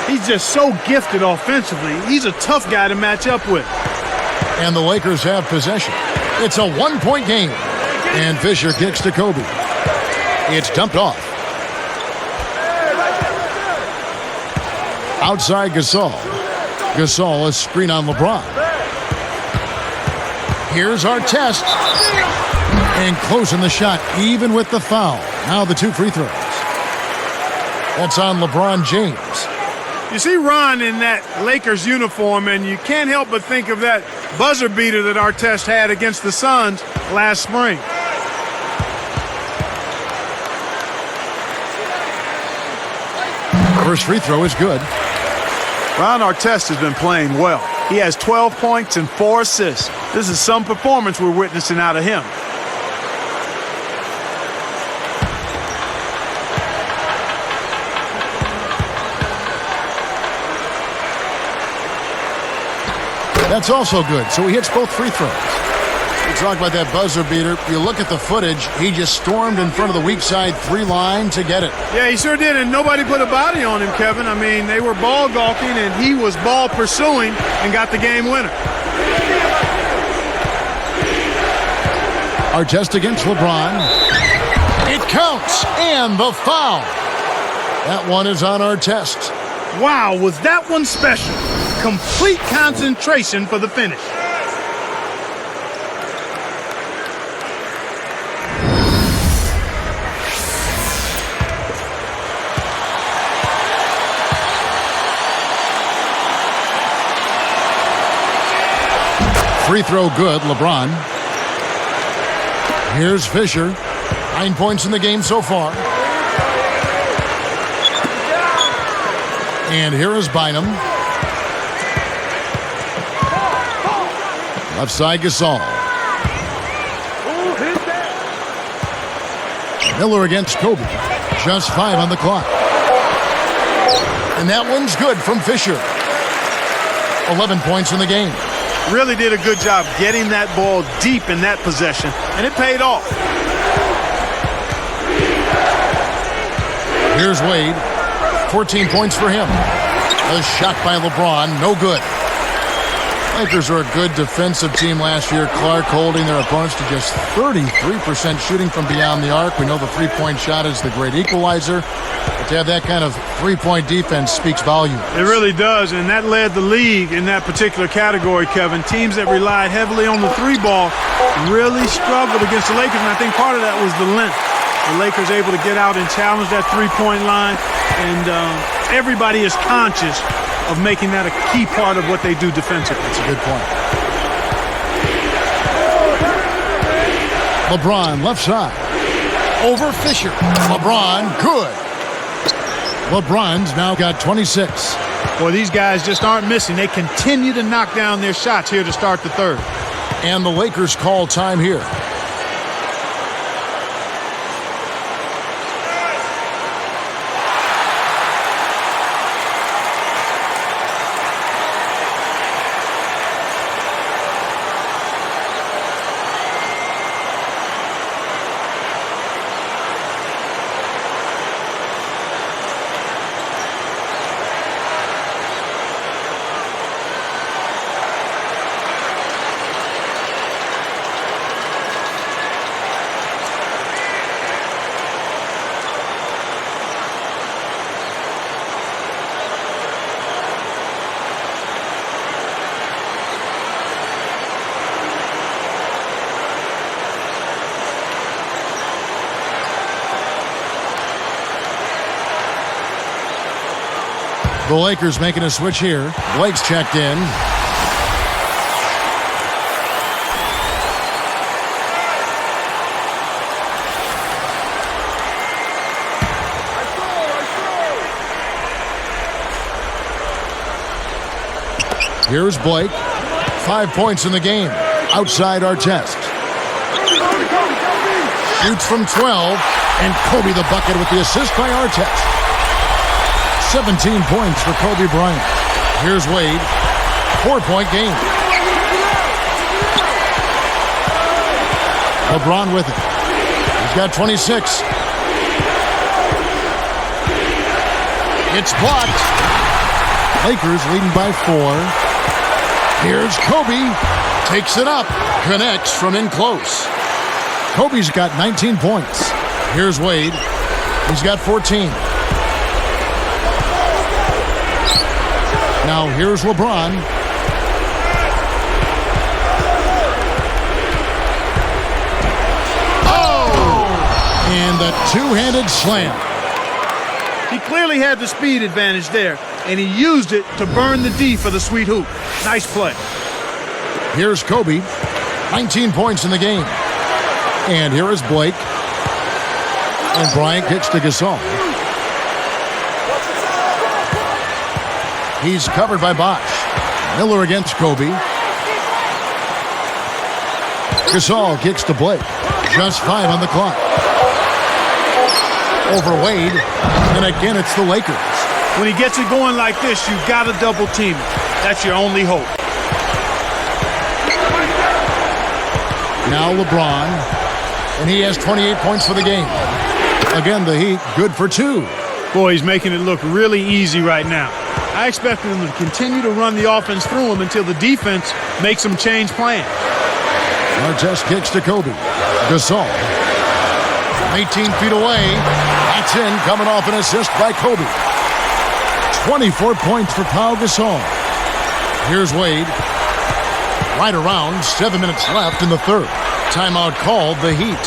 S2: He's just so gifted offensively. He's a tough guy to match up with.
S1: And the Lakers have possession. It's a one-point game. And Fisher kicks to Kobe. It's dumped off. Outside Gasol. Gasol, a screen on LeBron. Here's Artest. And closing the shot, even with the foul. Now the two free throws. That's on LeBron James.
S2: You see Ron in that Lakers uniform, and you can't help but think of that buzzer beater that Artest had against the Suns last spring.
S1: First free throw is good.
S2: Ron Artest has been playing well. He has 12 points and 4 assists. This is some performance we're witnessing out of him.
S1: That's also good. So he hits both free throws. You talk about that buzzer beater. You look at the footage. He just stormed in front of the weak side 3 line to get it.
S2: Yeah, he sure did, and nobody put a body on him, Kevin. I mean, they were ball gawking, and he was ball pursuing and got the game winner.
S1: Artest against LeBron. It counts, and the foul. That one is on Artest.
S2: Wow, was that one special? Complete concentration for the finish.
S1: Free throw good, LeBron. Here's Fisher. 9 points in the game so far. And here is Bynum. Left side Gasol. Miller against Kobe. Just 5 on the clock. And that one's good from Fisher. 11 points in the game.
S2: Really did a good job getting that ball deep in that possession, and it paid off.
S1: Here's Wade. 14 points for him. A shot by LeBron, no good. Lakers are a good defensive team last year. Clark holding their opponents to just 33% shooting from beyond the arc. We know the three-point shot is the great equalizer. But to have that kind of three-point defense speaks volumes.
S2: It really does, and that led the league in that particular category, Kevin. Teams that relied heavily on the three ball really struggled against the Lakers, and I think part of that was the length. The Lakers able to get out and challenge that three-point line, and everybody is conscious of making that a key part of what they do defensively.
S1: That's a good point. LeBron, left side. Over Fisher. LeBron, good. LeBron's now got 26.
S2: Boy, these guys just aren't missing. They continue to knock down their shots here to start the third.
S1: And the Lakers call time here. The Lakers making a switch here. Blake's checked in. Here's Blake. 5 points in the game. Outside Artest. Shoots from 12. And Kobe the bucket with the assist by Artest. 17 points for Kobe Bryant. Here's Wade. 4-point game. LeBron with it. He's got 26. It's blocked. Lakers leading by 4. Here's Kobe. Takes it up. Connects from in close. Kobe's got 19 points. Here's Wade. He's got 14. Now here's LeBron. Oh! And the two-handed slam.
S2: He clearly had the speed advantage there, and he used it to burn the D for the sweet hoop. Nice play.
S1: Here's Kobe. 19 points in the game. And here is Blake. And Bryant kicks to Gasol. He's covered by Bosh. Miller against Kobe. Gasol kicks to Blake. Just 5 on the clock. Over Wade. And again, it's the Lakers.
S2: When he gets it going like this, you've got to double team him. That's your only hope.
S1: Now LeBron. And he has 28 points for the game. Again, the Heat, good for 2.
S2: Boy, he's making it look really easy right now. I expect them to continue to run the offense through him until the defense makes them change plans.
S1: Artest kicks to Kobe. Gasol. 18 feet away. That's in, coming off an assist by Kobe. 24 points for Pau Gasol. Here's Wade. Right around, 7 minutes left in the third. Timeout called, the Heat.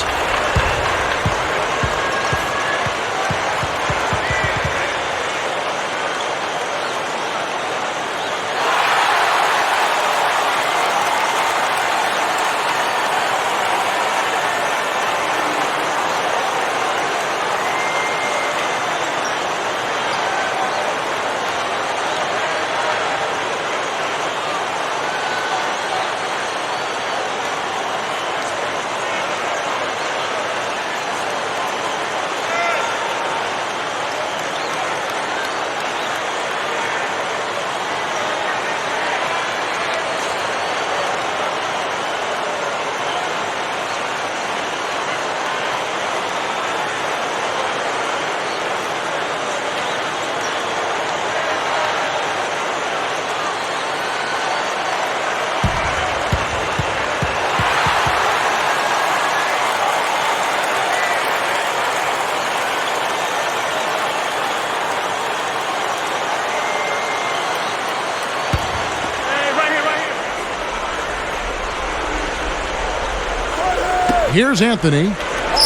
S1: Here's Anthony.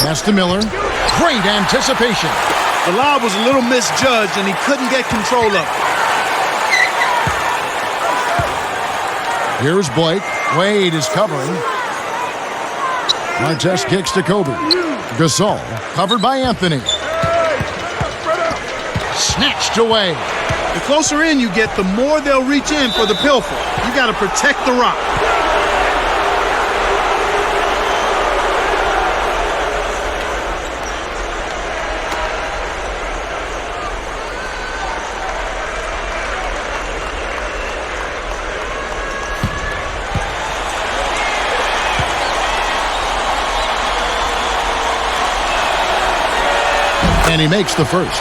S1: Pass to Miller. Great anticipation.
S2: The lob was a little misjudged, and he couldn't get control of it.
S1: Here's Blake. Wade is covering. Artest kicks to Kobe. Gasol, covered by Anthony. Snatched away.
S2: The closer in you get, the more they'll reach in for the pilfer. You got to protect the rock.
S1: And he makes the first.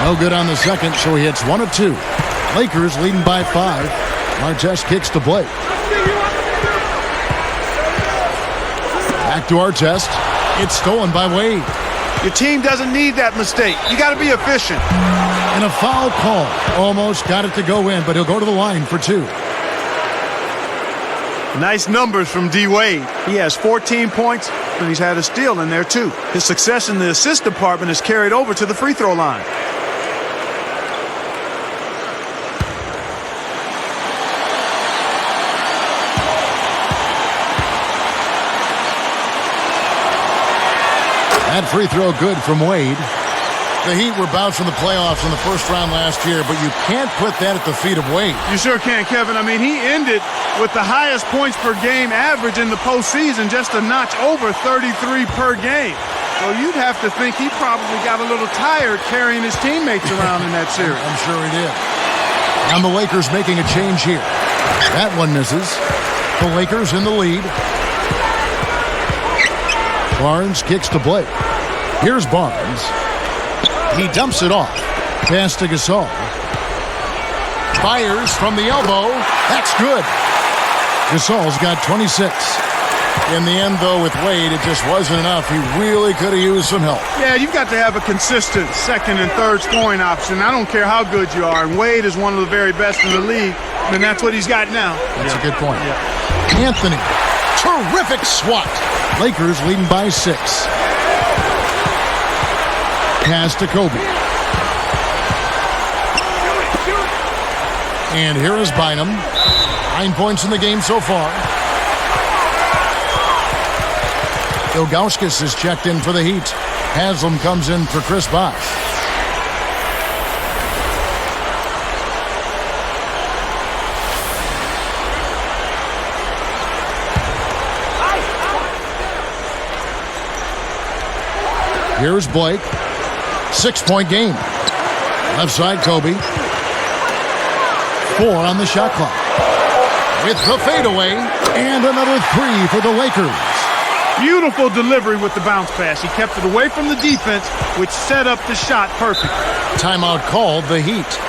S1: No good on the second, so he hits 1 of 2. Lakers leading by 5. Artest kicks to Blake. Back to Artest. It's stolen by Wade.
S2: Your team doesn't need that mistake. You got to be efficient.
S1: And a foul call. Almost got it to go in, but he'll go to the line for 2.
S2: Nice numbers from D. Wade. He has 14 points, and he's had a steal in there, too. His success in the assist department is carried over to the free throw line.
S1: That free throw good from Wade. The Heat were bounced from the playoffs in the first round last year, but you can't put that at the feet of Wade.
S2: You sure can, Kevin. I mean, he ended with the highest points per game average in the postseason, just a notch over 33 per game. So you'd have to think he probably got a little tired carrying his teammates around in that series.
S1: I'm sure he did. And the Lakers making a change here. That one misses. The Lakers in the lead. Barnes kicks to Blake. Here's Barnes. He dumps it off. Pass to Gasol. Fires from the elbow. That's good. Gasol's got 26. In the end, though, with Wade, it just wasn't enough. He really could have used some help.
S2: Yeah, you've got to have a consistent second and third scoring option. I don't care how good you are. And Wade is one of the very best in the league. And that's what he's got now.
S1: That's a good point. Yeah. Anthony. Terrific swat. Lakers leading by 6. Pass to Kobe. And here is Bynum. 9 points in the game so far. Ilgauskas is checked in for the Heat. Haslam comes in for Chris Bosh. Here's Blake. 6-point game. Left side, Kobe. 4 on the shot clock. With the fadeaway, and another 3 for the Lakers.
S2: Beautiful delivery with the bounce pass. He kept it away from the defense, which set up the shot perfect.
S1: Timeout called, the Heat.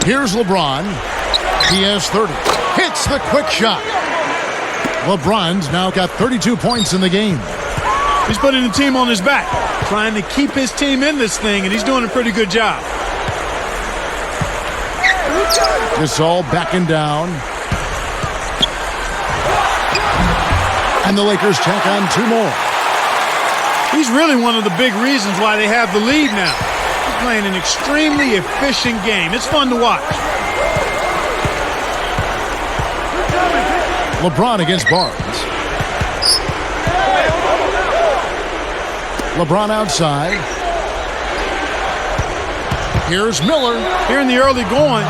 S1: Here's LeBron. He has 30. Hits the quick shot. LeBron's now got 32 points in the game.
S2: He's putting the team on his back, trying to keep his team in this thing, and he's doing a pretty good job.
S1: Gasol backing down. And the Lakers tack on 2 more.
S2: He's really one of the big reasons why they have the lead now. He's playing an extremely efficient game. It's fun to watch.
S1: LeBron against Barnes. LeBron outside. Here's Miller.
S2: Here in the early going,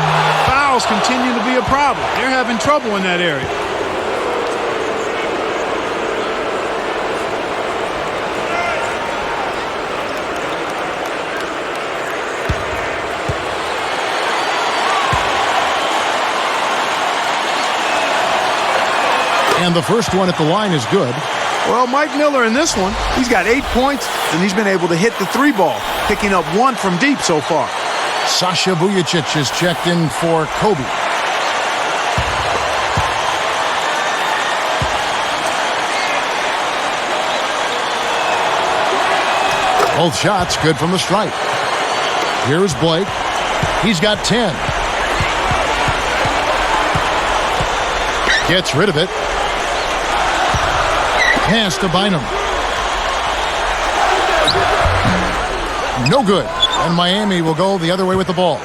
S2: fouls continue to be a problem. They're having trouble in that area.
S1: And the first one at the line is good.
S5: Well, Mike Miller in this one, he's got 8 points, and he's been able to hit the 3 ball, picking up 1 from deep so far.
S1: Sasha Vujacic is checked in for Kobe. Both shots good from the stripe. Here's Blake. He's got 10. Gets rid of it. Pass to Bynum. No good. And Miami will go the other way with the ball.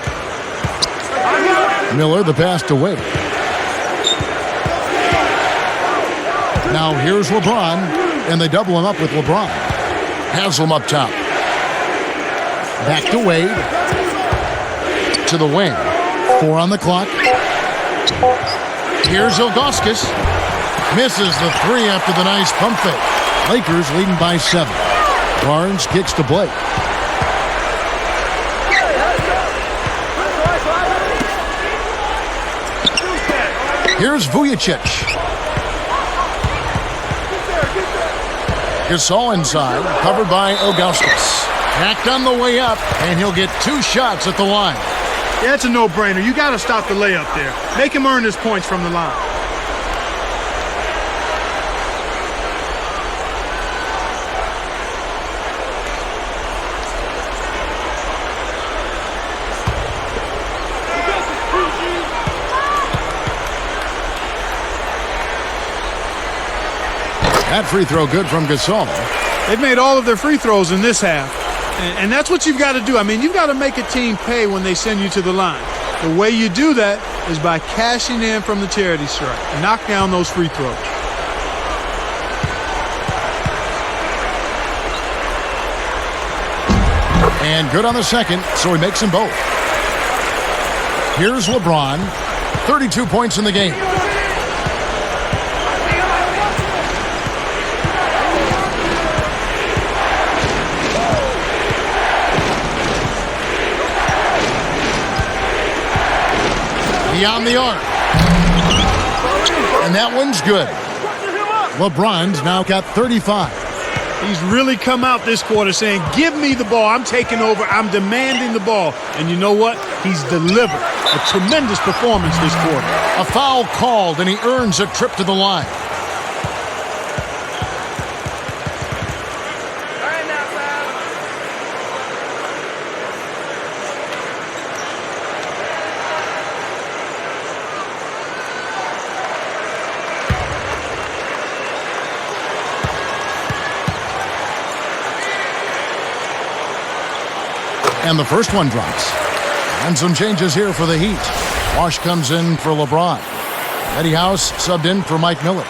S1: Miller, the pass to Wade. Now here's LeBron, and they double him up with LeBron. Haslam up top. Back to Wade. To the wing. 4 on the clock. Here's Ilgauskas. Misses the 3 after the nice pump fake. Lakers leading by 7. Barnes kicks to Blake. Here's Vujacic. Gasol inside, covered by Ilgauskas. Hacked on the way up, and he'll get 2 shots at the line.
S2: Yeah, it's a no-brainer. You got to stop the layup there. Make him earn his points from the line.
S1: That free throw good from Gasol.
S2: They've made all of their free throws in this half. And that's what you've got to do. I mean, you've got to make a team pay when they send you to the line. The way you do that is by cashing in from the charity stripe. Knock down those free throws.
S1: And good on the second, so he makes them both. Here's LeBron. 32 points in the game. Beyond the arc. And that one's good. LeBron's now got 35.
S2: He's really come out this quarter saying, give me the ball. I'm taking over. I'm demanding the ball. And you know what? He's delivered a tremendous performance this quarter.
S1: A foul called, and he earns a trip to the line. And the first one drops. And some changes here for the Heat. Wash comes in for LeBron. Eddie House subbed in for Mike Miller.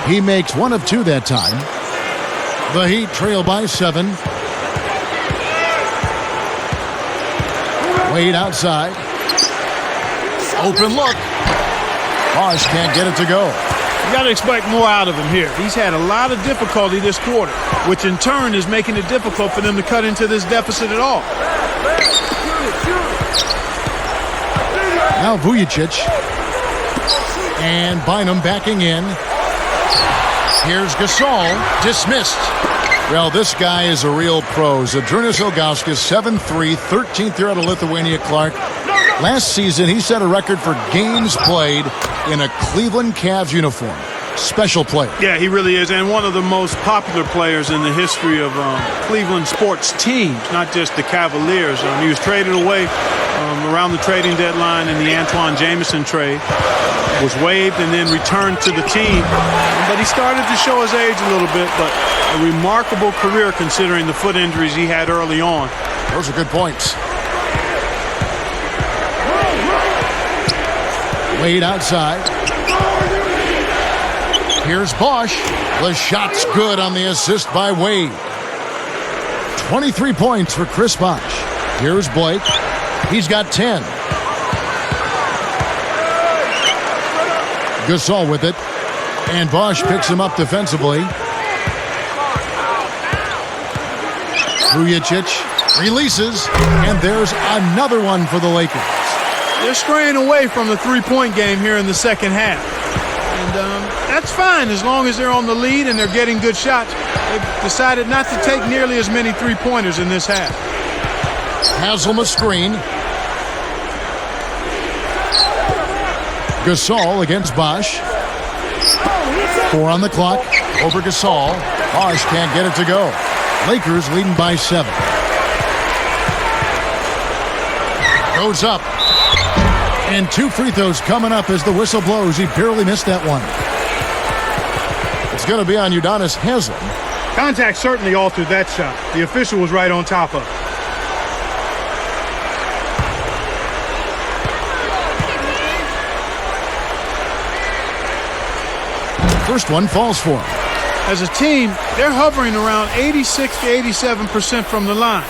S1: He makes 1 of 2 that time. The Heat trail by 7. Wade outside. Open look. Bosh can't get it to go.
S2: You got to expect more out of him here. He's had a lot of difficulty this quarter, which in turn is making it difficult for them to cut into this deficit at all.
S1: Now Vujicic. And Bynum backing in. Here's Gasol. Dismissed. Well, this guy is a real pro. Zydrunas Ilgauskas, 7'3", 13th year out of Lithuania Clark. Last season, he set a record for games played in a Cleveland Cavs uniform. Special player.
S2: Yeah, he really is, and one of the most popular players in the history of Cleveland sports teams, not just the Cavaliers. He was traded away around the trading deadline in the Antoine Jameson trade. Was waived and then returned to the team. But he started to show his age a little bit, but a remarkable career considering the foot injuries he had early on.
S1: Those are good points. Wade outside. Here's Bosh. The shot's good on the assist by Wade. 23 points for Chris Bosh. Here's Blake. He's got 10. Gasol with it. And Bosh picks him up defensively. Vujicic releases. And there's another one for the Lakers.
S2: They're straying away from the three-point game here in the second half. And that's fine as long as they're on the lead and they're getting good shots. They've decided not to take nearly as many three-pointers in this half.
S1: Haslam a screen. Gasol against Bosh. 4 on the clock. Over Gasol. Bosh can't get it to go. Lakers leading by 7. Goes up. And 2 free throws coming up as the whistle blows. He barely missed that one. It's going to be on Udonis Haslam.
S2: Contact certainly altered that shot. The official was right on top of it.
S1: First one falls for him.
S2: As a team, they're hovering around 86 to 87% from the line.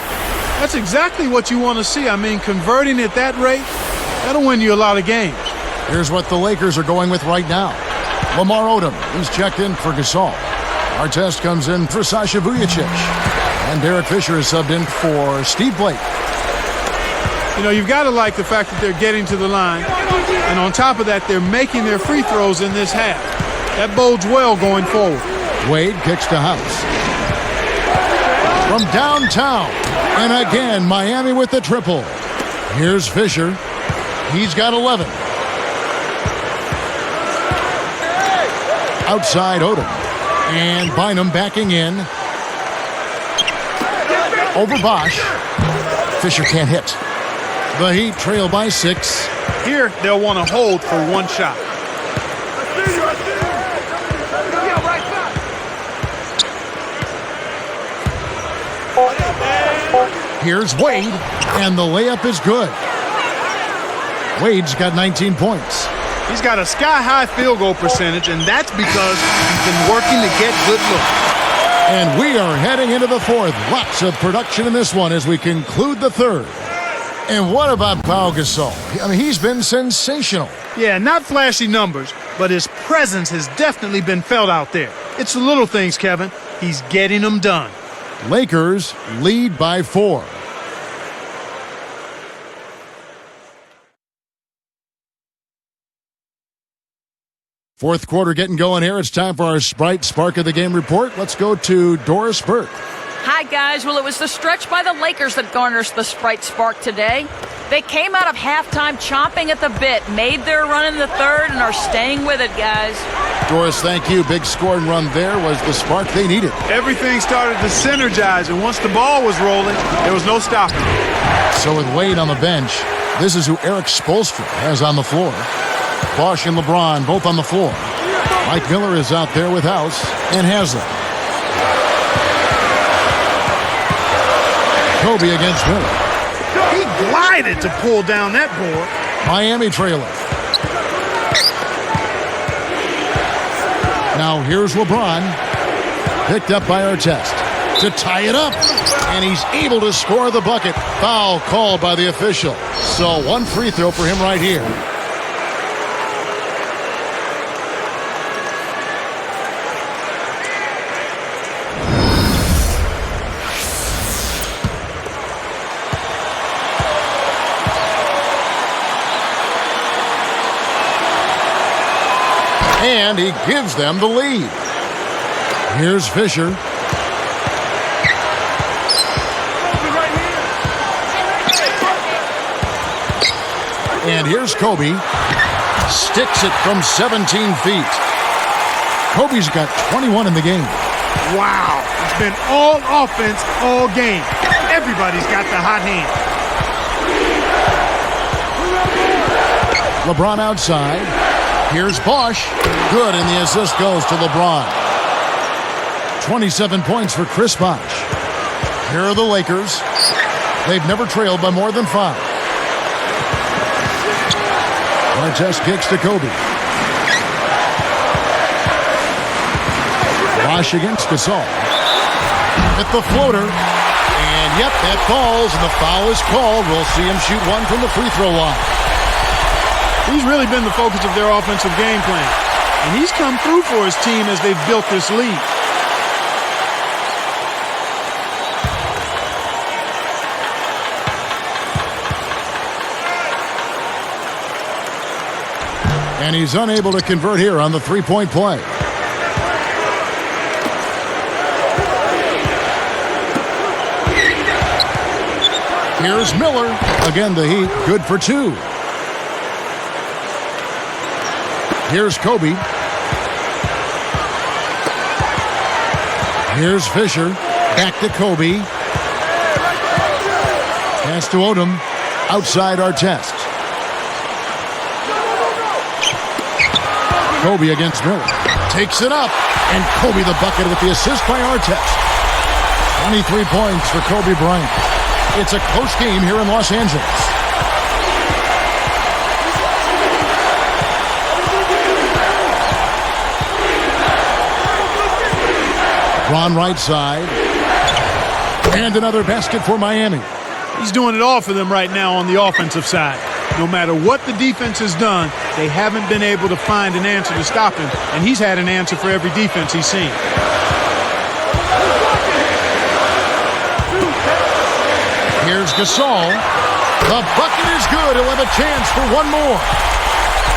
S2: That's exactly what you want to see. I mean, converting at that rate, that'll win you a lot of games.
S1: Here's what the Lakers are going with right now. Lamar Odom, he's checked in for Gasol. Artest comes in for Sasha Vujicic. And Derek Fisher is subbed in for Steve Blake.
S2: You know, you've got to like the fact that they're getting to the line. And on top of that, they're making their free throws in this half. That bodes well going forward.
S1: Wade kicks to House. From downtown. And again, Miami with the triple. Here's Fisher. He's got 11. Outside Odom. And Bynum backing in. Over Bosh. Fisher can't hit. The Heat trail by 6.
S2: Here, they'll want to hold for one shot.
S1: Here's Wade, and the layup is good. Wade's got 19 points.
S2: He's got a sky-high field goal percentage, and that's because he's been working to get good looks.
S1: And we are heading into the 4th. Lots of production in this one as we conclude the 3rd. And what about Pau Gasol? I mean, he's been sensational.
S2: Yeah, not flashy numbers, but his presence has definitely been felt out there. It's the little things, Kevin. He's getting them done.
S1: Lakers lead by 4. Fourth quarter getting going here. It's time for our Sprite Spark of the Game report. Let's go to Doris Burke.
S3: Hi, guys. Well, it was the stretch by the Lakers that garnished the Sprite Spark today. They came out of halftime chomping at the bit, made their run in the third, and are staying with it, guys.
S1: Doris, thank you. Big scoring run there was the spark they needed.
S5: Everything started to synergize, and once the ball was rolling, there was no stopping it.
S1: So with Wade on the bench, this is who Eric Spoelstra has on the floor. Bosch and LeBron both on the floor. Mike Miller is out there with House and Haslam. Kobe against Miller.
S2: He glided to pull down that board.
S1: Miami trailer. Now here's LeBron. Picked up by Artest to tie it up. And he's able to score the bucket. Foul called by the official. So one free throw for him right here. And he gives them the lead. Here's Fisher. And here's Kobe. Sticks it from 17 feet. Kobe's got 21 in the game.
S2: Wow. It's been all offense all game. Everybody's got the hot hand.
S1: LeBron outside. Here's Bosch. Good, and the assist goes to LeBron. 27 points for Chris Bosch. Here are the Lakers. They've never trailed by more than 5. Artest kicks to Kobe. Bosch against Gasol. At the floater. And yep, that falls, and the foul is called. We'll see him shoot one from the free throw line.
S2: He's really been the focus of their offensive game plan. And he's come through for his team as they've built this lead.
S1: And he's unable to convert here on the three-point play. Here's Miller. Again, the Heat, good for 2. Here's Kobe. Here's Fisher. Back to Kobe. Pass to Odom. Outside Artest. Kobe against Miller. Takes it up. And Kobe the bucket with the assist by Artest. 23 points for Kobe Bryant. It's a close game here in Los Angeles. Ron right side. And another basket for Miami.
S2: He's doing it all for them right now on the offensive side. No matter what the defense has done, they haven't been able to find an answer to stop him, and he's had an answer for every defense he's seen.
S1: Here's Gasol. The bucket is good. He'll have a chance for one more.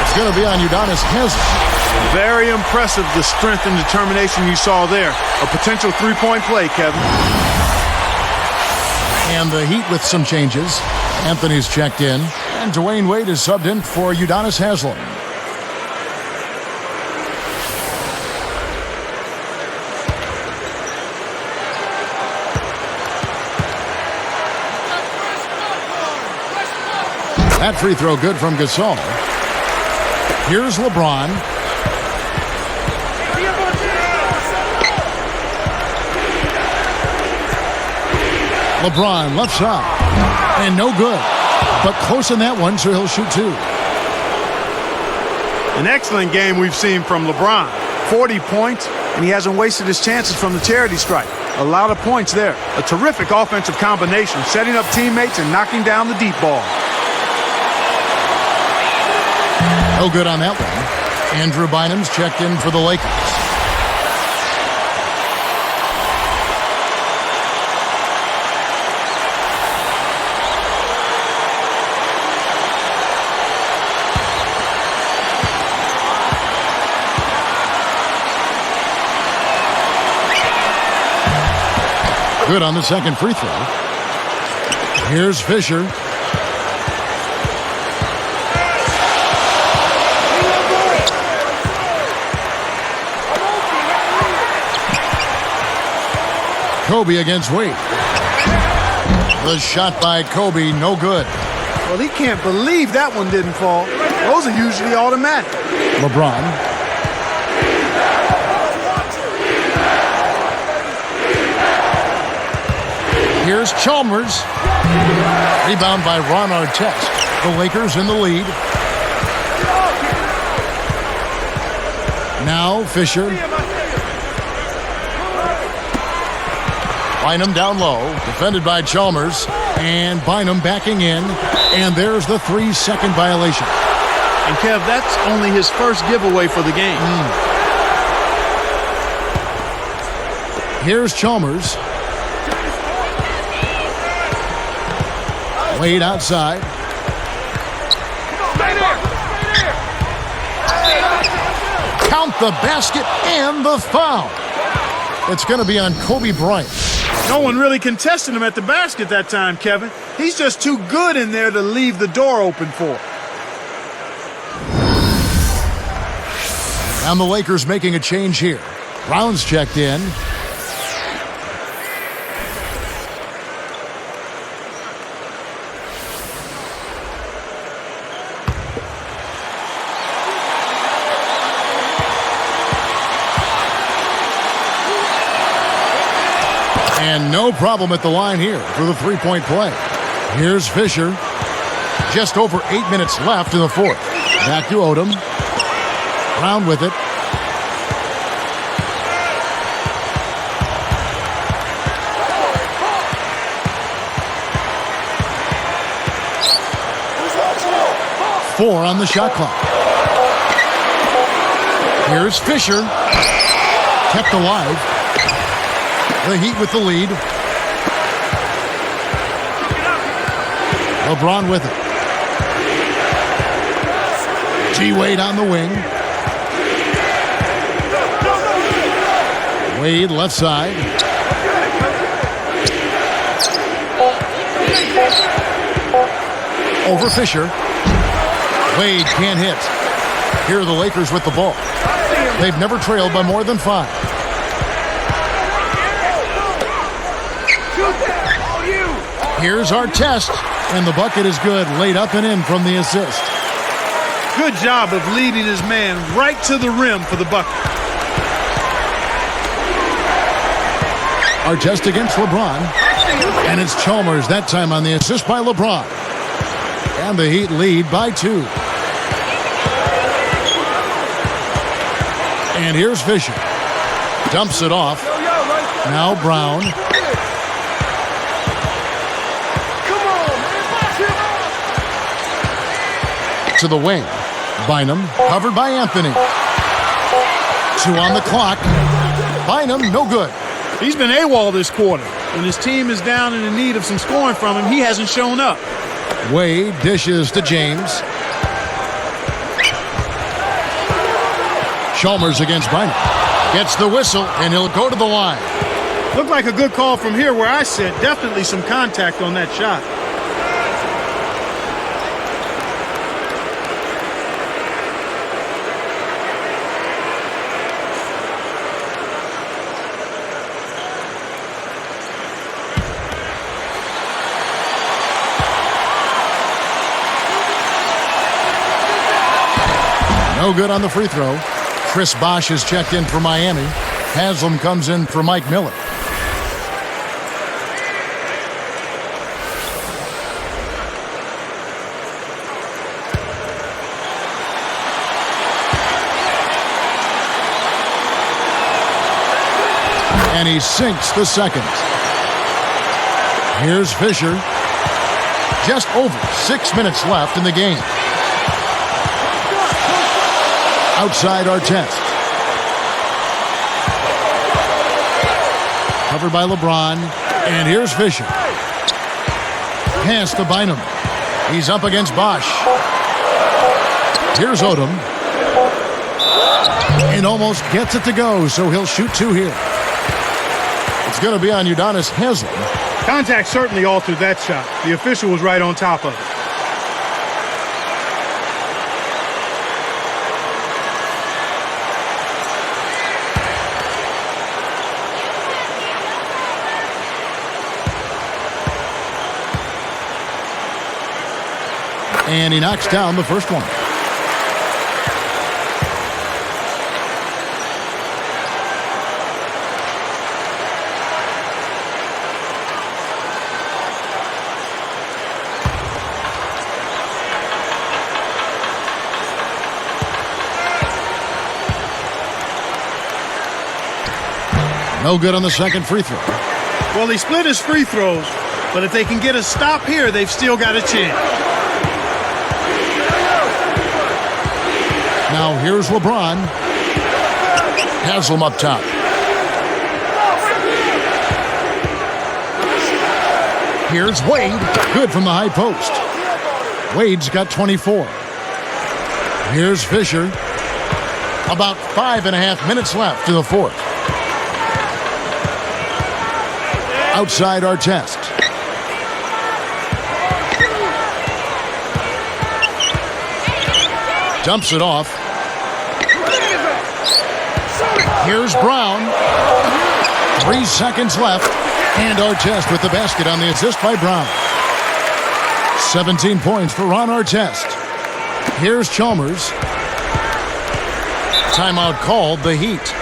S1: It's going to be on Udonis Haslem.
S5: Very impressive, the strength and determination you saw there. A potential three-point play, Kevin.
S1: And the Heat with some changes. Anthony's checked in. And Dwayne Wade is subbed in for Udonis Haslem. That free throw good from Gasol. Here's LeBron. LeBron left side. And no good. But close in that one, so he'll shoot 2.
S5: An excellent game we've seen from LeBron. 40 points, and he hasn't wasted his chances from the charity stripe. A lot of points there. A terrific offensive combination, setting up teammates and knocking down the deep ball.
S1: No good on that one. Andrew Bynum's checked in for the Lakers. Good on the second free throw. Here's Fisher. Kobe against Wade. The shot by Kobe, no good.
S5: Well, he can't believe that one didn't fall. Those are usually automatic.
S1: LeBron. Here's Chalmers. Rebound by Ron Artest. The Lakers in the lead. Now Fisher. Bynum down low. Defended by Chalmers. And Bynum backing in. And there's the 3-second violation.
S2: And Kev, that's only his first giveaway for the game.
S1: Here's Chalmers. Wade outside. Count the basket and the foul. It's going to be on Kobe Bryant.
S2: No one really contested him at the basket that time, Kevin. He's just too good in there to leave the door open for.
S1: And the Lakers making a change here. Brown's checked in. And no problem at the line here for the three-point play. Here's Fisher. Just over 8 minutes left in the fourth. Back to Odom. Brown with it. Four on the shot clock. Here's Fisher. Kept alive. The Heat with the lead. LeBron with it. Wade on the wing. Wade left side. Over Fisher. Wade can't hit. Here are the Lakers with the ball. They've never trailed by more than 5. Here's Artest, and the bucket is good. Laid up and in from the assist.
S2: Good job of leading his man right to the rim for the bucket.
S1: Artest against LeBron. And it's Chalmers that time on the assist by LeBron. And the Heat lead by 2. And here's Fisher. Dumps it off. Now Brown. To the wing. Bynum covered by Anthony. 2 on the clock. Bynum no good.
S2: He's been AWOL this quarter. When his team is down and in need of some scoring from him, he hasn't shown up.
S1: Wade dishes to James. Chalmers against Bynum. Gets the whistle, and he'll go to the line.
S2: Looked like a good call from here where I sit. Definitely some contact on that shot.
S1: No good on the free throw. Chris Bosh is checked in for Miami. Haslam comes in for Mike Miller. And he sinks the second. Here's Fisher. Just over 6 minutes left in the game. Outside Artest. Covered by LeBron. And here's Fisher. Pass to Bynum. He's up against Bosch. Here's Odom. And almost gets it to go, so he'll shoot two here. It's going to be on Udonis Haslem.
S5: Contact certainly altered that shot. The official was right on top of it.
S1: And he knocks down the first one. No good on the second free throw.
S2: Well, he split his free throws, but if they can get a stop here, they've still got a chance.
S1: Now here's LeBron. Haslem up top. Here's Wade. Good from the high post. Wade's got 24. Here's Fisher. About 5.5 minutes left to the fourth. Outside Artest. Dumps it off. Here's Brown. 3 seconds left. And Artest with the basket on the assist by Brown. 17 points for Ron Artest. Here's Chalmers. Timeout called, the Heat.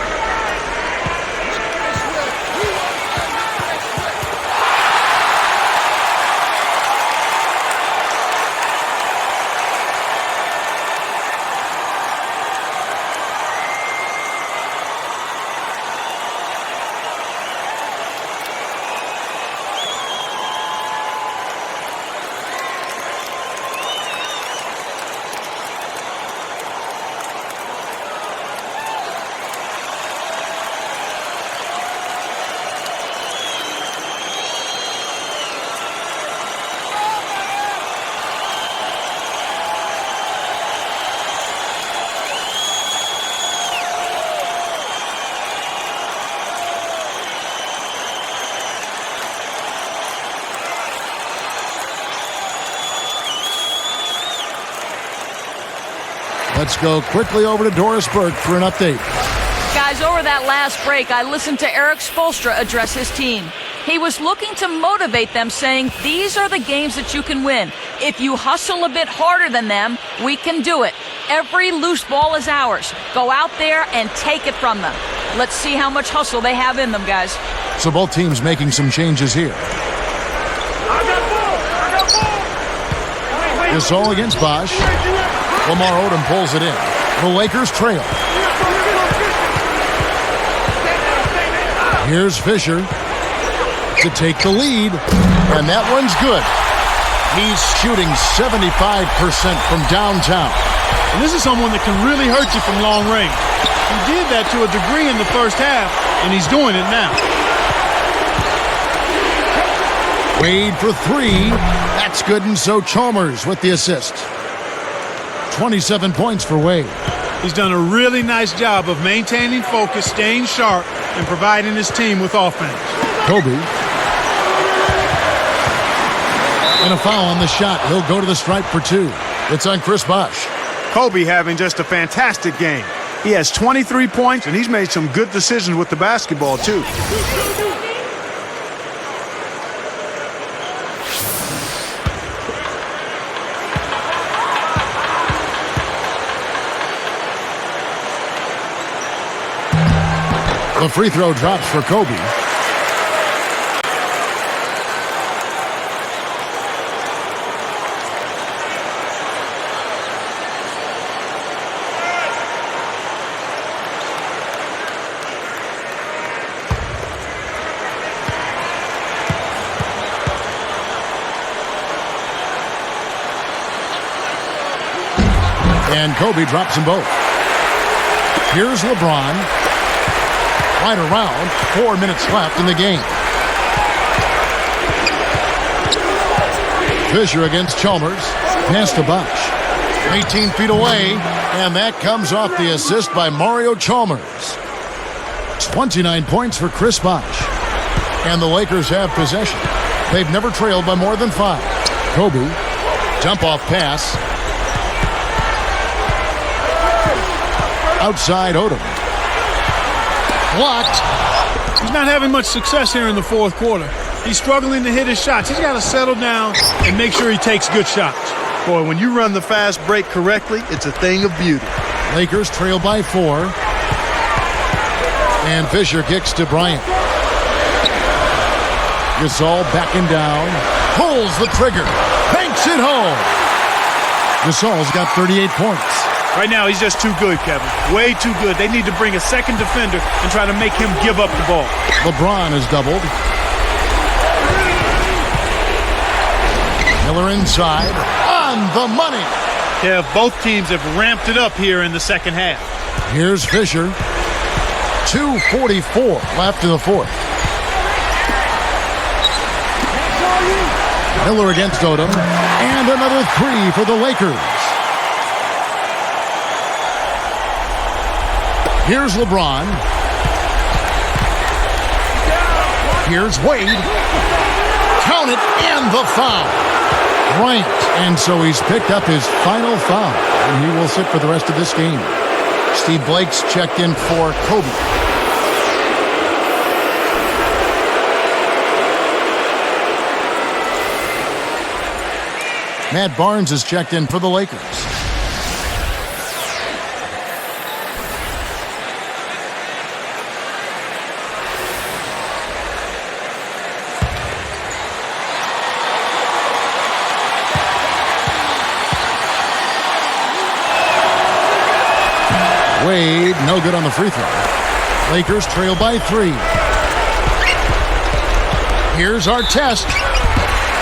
S1: Let's go quickly over to Doris Burke for an update.
S3: Guys, over that last break, I listened to Eric Spoelstra address his team. He was looking to motivate them, saying, these are the games that you can win. If you hustle a bit harder than them, we can do it. Every loose ball is ours. Go out there and take it from them. Let's see how much hustle they have in them, guys.
S1: So both teams making some changes here. Gasol against Bosch. Lamar Odom pulls it in. The Lakers trail. Here's Fisher to take the lead. And that one's good. He's shooting 75% from downtown.
S2: And this is someone that can really hurt you from long range. He did that to a degree in the first half, and he's doing it now.
S1: Wade for three. That's good, and so Chalmers with the assist. 27 points for Wade.
S2: He's done a really nice job of maintaining focus, staying sharp, and providing his team with offense.
S1: Kobe. And a foul on the shot. He'll go to the stripe for two. It's on Chris Bosh.
S5: Kobe having just a fantastic game. He has 23 points, and he's made some good decisions with the basketball, too.
S1: The free throw drops for Kobe. And Kobe drops them both. Here's LeBron. Right around. 4 minutes left in the game. Fisher against Chalmers. Pass to Bosch. 18 feet away. And that comes off the assist by Mario Chalmers. 29 points for Chris Bosch. And the Lakers have possession. They've never trailed by more than 5. Kobe. Jump-off pass. Outside Odom. Blocked.
S2: He's not having much success here in the fourth quarter. He's struggling to hit his shots. He's got to settle down and make sure he takes good shots.
S5: Boy, when you run the fast break correctly, it's a thing of beauty.
S1: Lakers trail by 4. And Fisher kicks to Bryant. Gasol backing down. Pulls the trigger. Banks it home. Gasol's got 38 points.
S2: Right now, he's just too good, Kevin. Way too good. They need to bring a second defender and try to make him give up the ball.
S1: LeBron is doubled. Miller inside. On the money.
S2: Yeah, both teams have ramped it up here in the second half.
S1: Here's Fisher. 2:44 left in the fourth. Miller against Odom. And another 3 for the Lakers. Here's LeBron. Here's Wade. Count it, and the foul. Bryant. And so he's picked up his final foul. And he will sit for the rest of this game. Steve Blake's checked in for Kobe. Matt Barnes is checked in for the Lakers. Wade, no good on the free throw. Lakers trail by 3. Here's our test.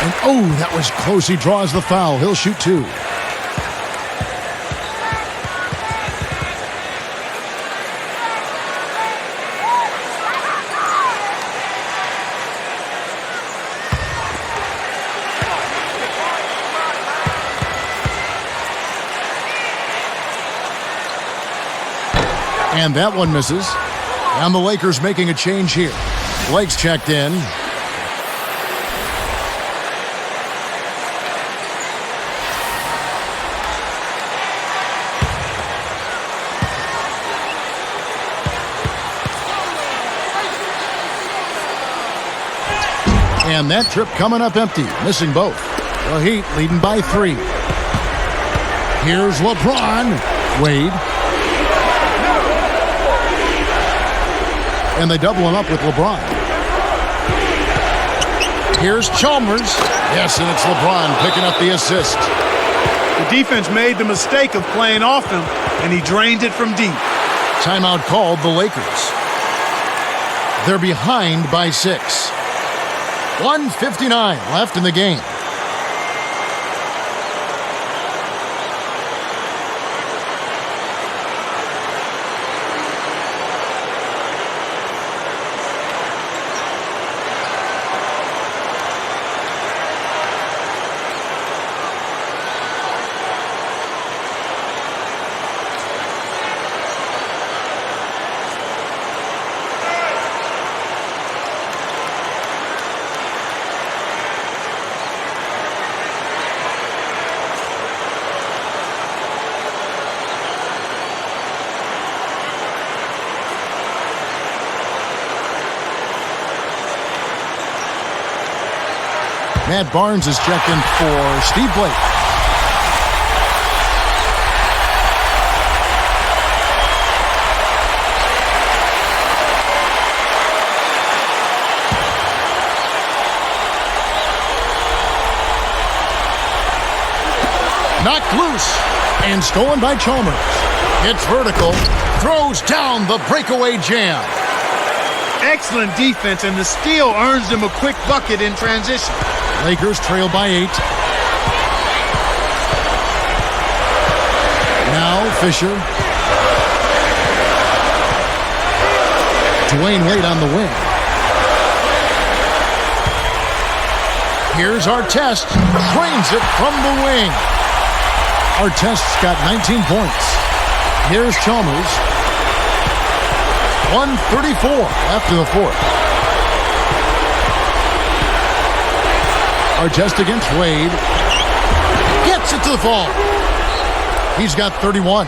S1: And oh, that was close. He draws the foul. He'll shoot 2. And that one misses. And the Lakers making a change here. Blake's checked in. And that trip coming up empty, missing both. The Heat leading by 3. Here's LeBron. Wade. And they double him up with LeBron. Here's Chalmers. Yes, and it's LeBron picking up the assist.
S2: The defense made the mistake of playing off him, and he drained it from deep.
S1: Timeout called the Lakers. They're behind by 6. 1:59 left in the game. Matt Barnes is checked in for Steve Blake. Knocked loose and stolen by Chalmers. It's vertical, throws down the breakaway jam.
S2: Excellent defense, and the steal earns them a quick bucket in transition.
S1: Lakers trail by 8. Now Fisher. Dwayne Wade on the wing. Here's Artest. Drains it from the wing. Artest's got 19 points. Here's Chalmers. 1:34 after the fourth. Artest against Wade. Gets it to the fall. He's got 31.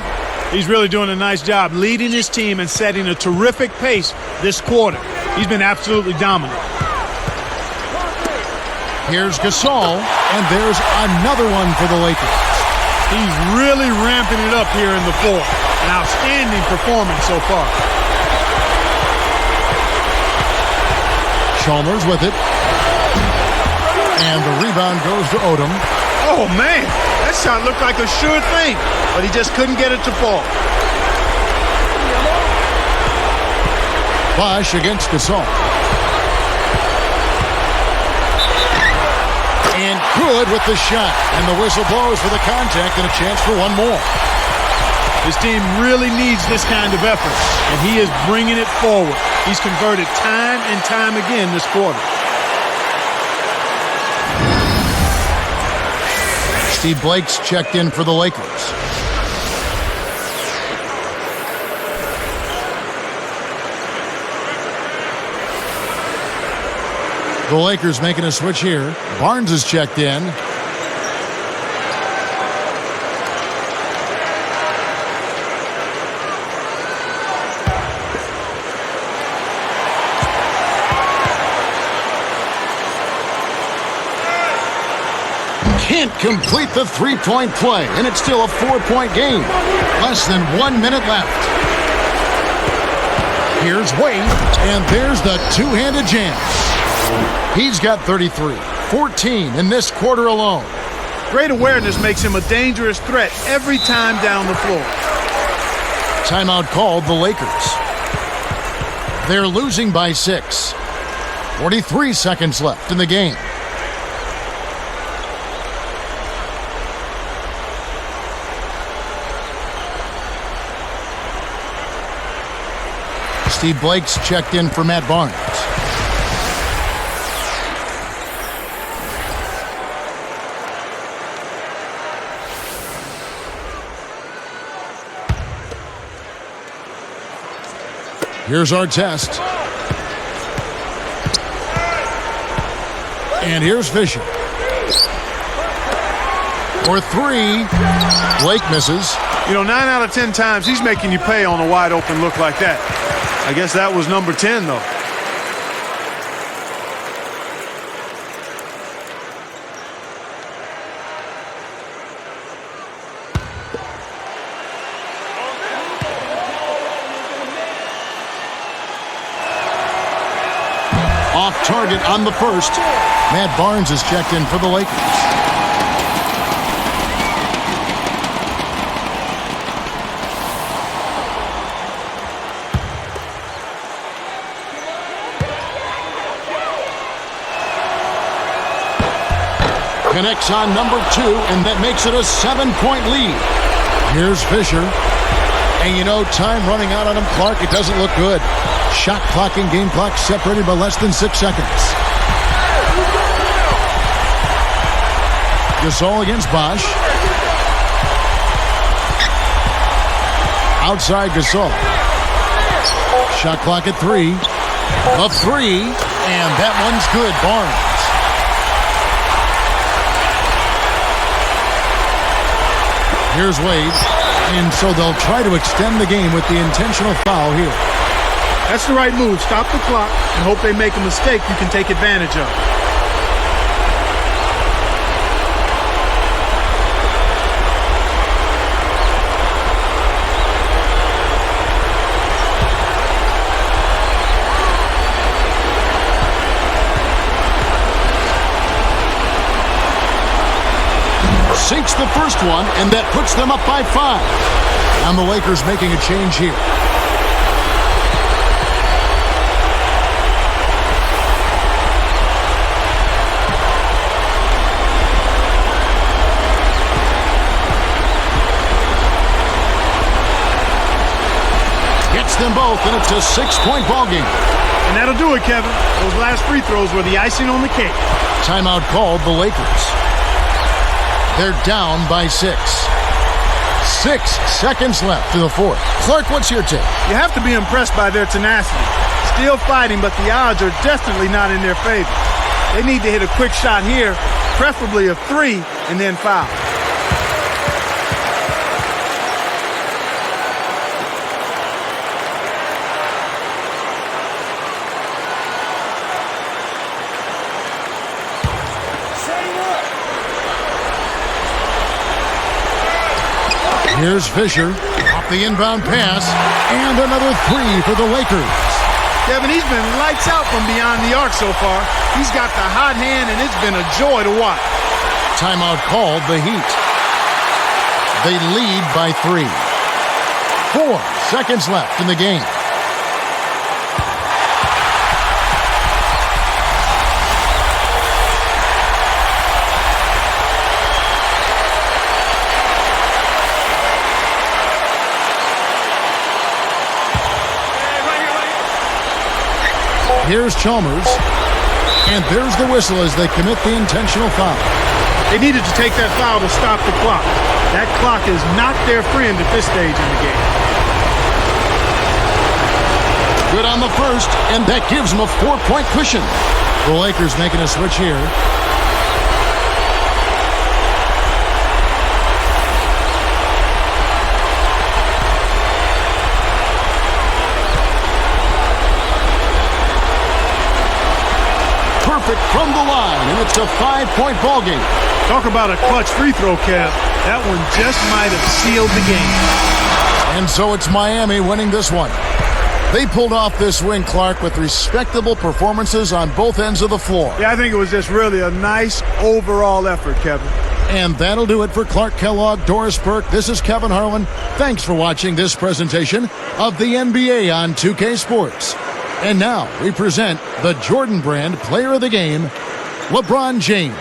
S5: He's really doing a nice job leading his team and setting a terrific pace this quarter. He's been absolutely dominant.
S1: Here's Gasol, and there's another one for the Lakers.
S5: He's really ramping it up here in the fourth. An outstanding performance so far.
S1: Chalmers with it. And the rebound goes to Odom.
S5: Oh, man. That shot looked like a sure thing, but he just couldn't get it to fall.
S1: Bosh against Gasol. And good with the shot. And the whistle blows for the contact and a chance for one more.
S5: His team really needs this kind of effort, and he is bringing it forward. He's converted time and time again this quarter.
S1: Steve Blake's checked in for the Lakers. The Lakers making a switch here. Barnes is checked in. Can't complete the three-point play, and it's still a four-point game. Less than 1 minute left. Here's Wade, and there's the two-handed jam. He's got 33, 14 in this quarter alone.
S5: Great awareness makes him a dangerous threat every time down the floor.
S1: Timeout called the Lakers. They're losing by 6. 43 seconds left in the game. Steve Blake's checked in for Matt Barnes. Here's Artest. And here's Fisher. For three. Blake misses.
S5: You know, 9 out of 10 times he's making you pay on a wide open look like that. I guess that was number 10, though.
S1: Off target on the first. Matt Barnes is checked in for the Lakers. Connects on number 2, and that makes it a 7-point lead. Here's Fisher. And you know, time running out on him, Clark, it doesn't look good. Shot clock and game clock separated by less than 6 seconds. Gasol against Bosh. Outside Gasol. Shot clock at 3. A 3, and that one's good. Barnes. Here's Wade, and so they'll try to extend the game with the intentional foul here.
S5: That's the right move. Stop the clock and hope they make a mistake you can take advantage of.
S1: Sinks the first one, and that puts them up by 5. And the Lakers making a change here. Gets them both, and it's a 6-point ball game.
S2: And that'll do it, Kevin. Those last free throws were the icing on the cake.
S1: Timeout called the Lakers. They're down by 6. 6 seconds left in the fourth. Clark, what's your take?
S2: You have to be impressed by their tenacity. Still fighting, but the odds are definitely not in their favor. They need to hit a quick shot here, preferably a 3, and then foul.
S1: Here's Fisher off the inbound pass, and another 3 for the Lakers.
S2: Kevin, he's been lights out from beyond the arc so far. He's got the hot hand, and it's been a joy to watch.
S1: Timeout called the Heat. They lead by 3. 4 seconds left in the game. Here's Chalmers, and there's the whistle as they commit the intentional foul.
S2: They needed to take that foul to stop the clock. That clock is not their friend at this stage in the game.
S1: Good on the first, and that gives them a 4-point cushion. The Lakers making a switch here. From the line, and it's a 5-point ball game.
S2: Talk about a clutch free throw, Kev. That one just might have sealed the game.
S1: And so it's Miami winning this one. They pulled off this win, Clark, with respectable performances on both ends of the floor.
S2: Yeah, I think it was just really a nice overall effort, Kevin.
S1: And that'll do it for Clark Kellogg, Doris Burke. This is Kevin Harlan. Thanks for watching this presentation of the NBA on 2K Sports. And now we present the Jordan Brand Player of the Game, LeBron James.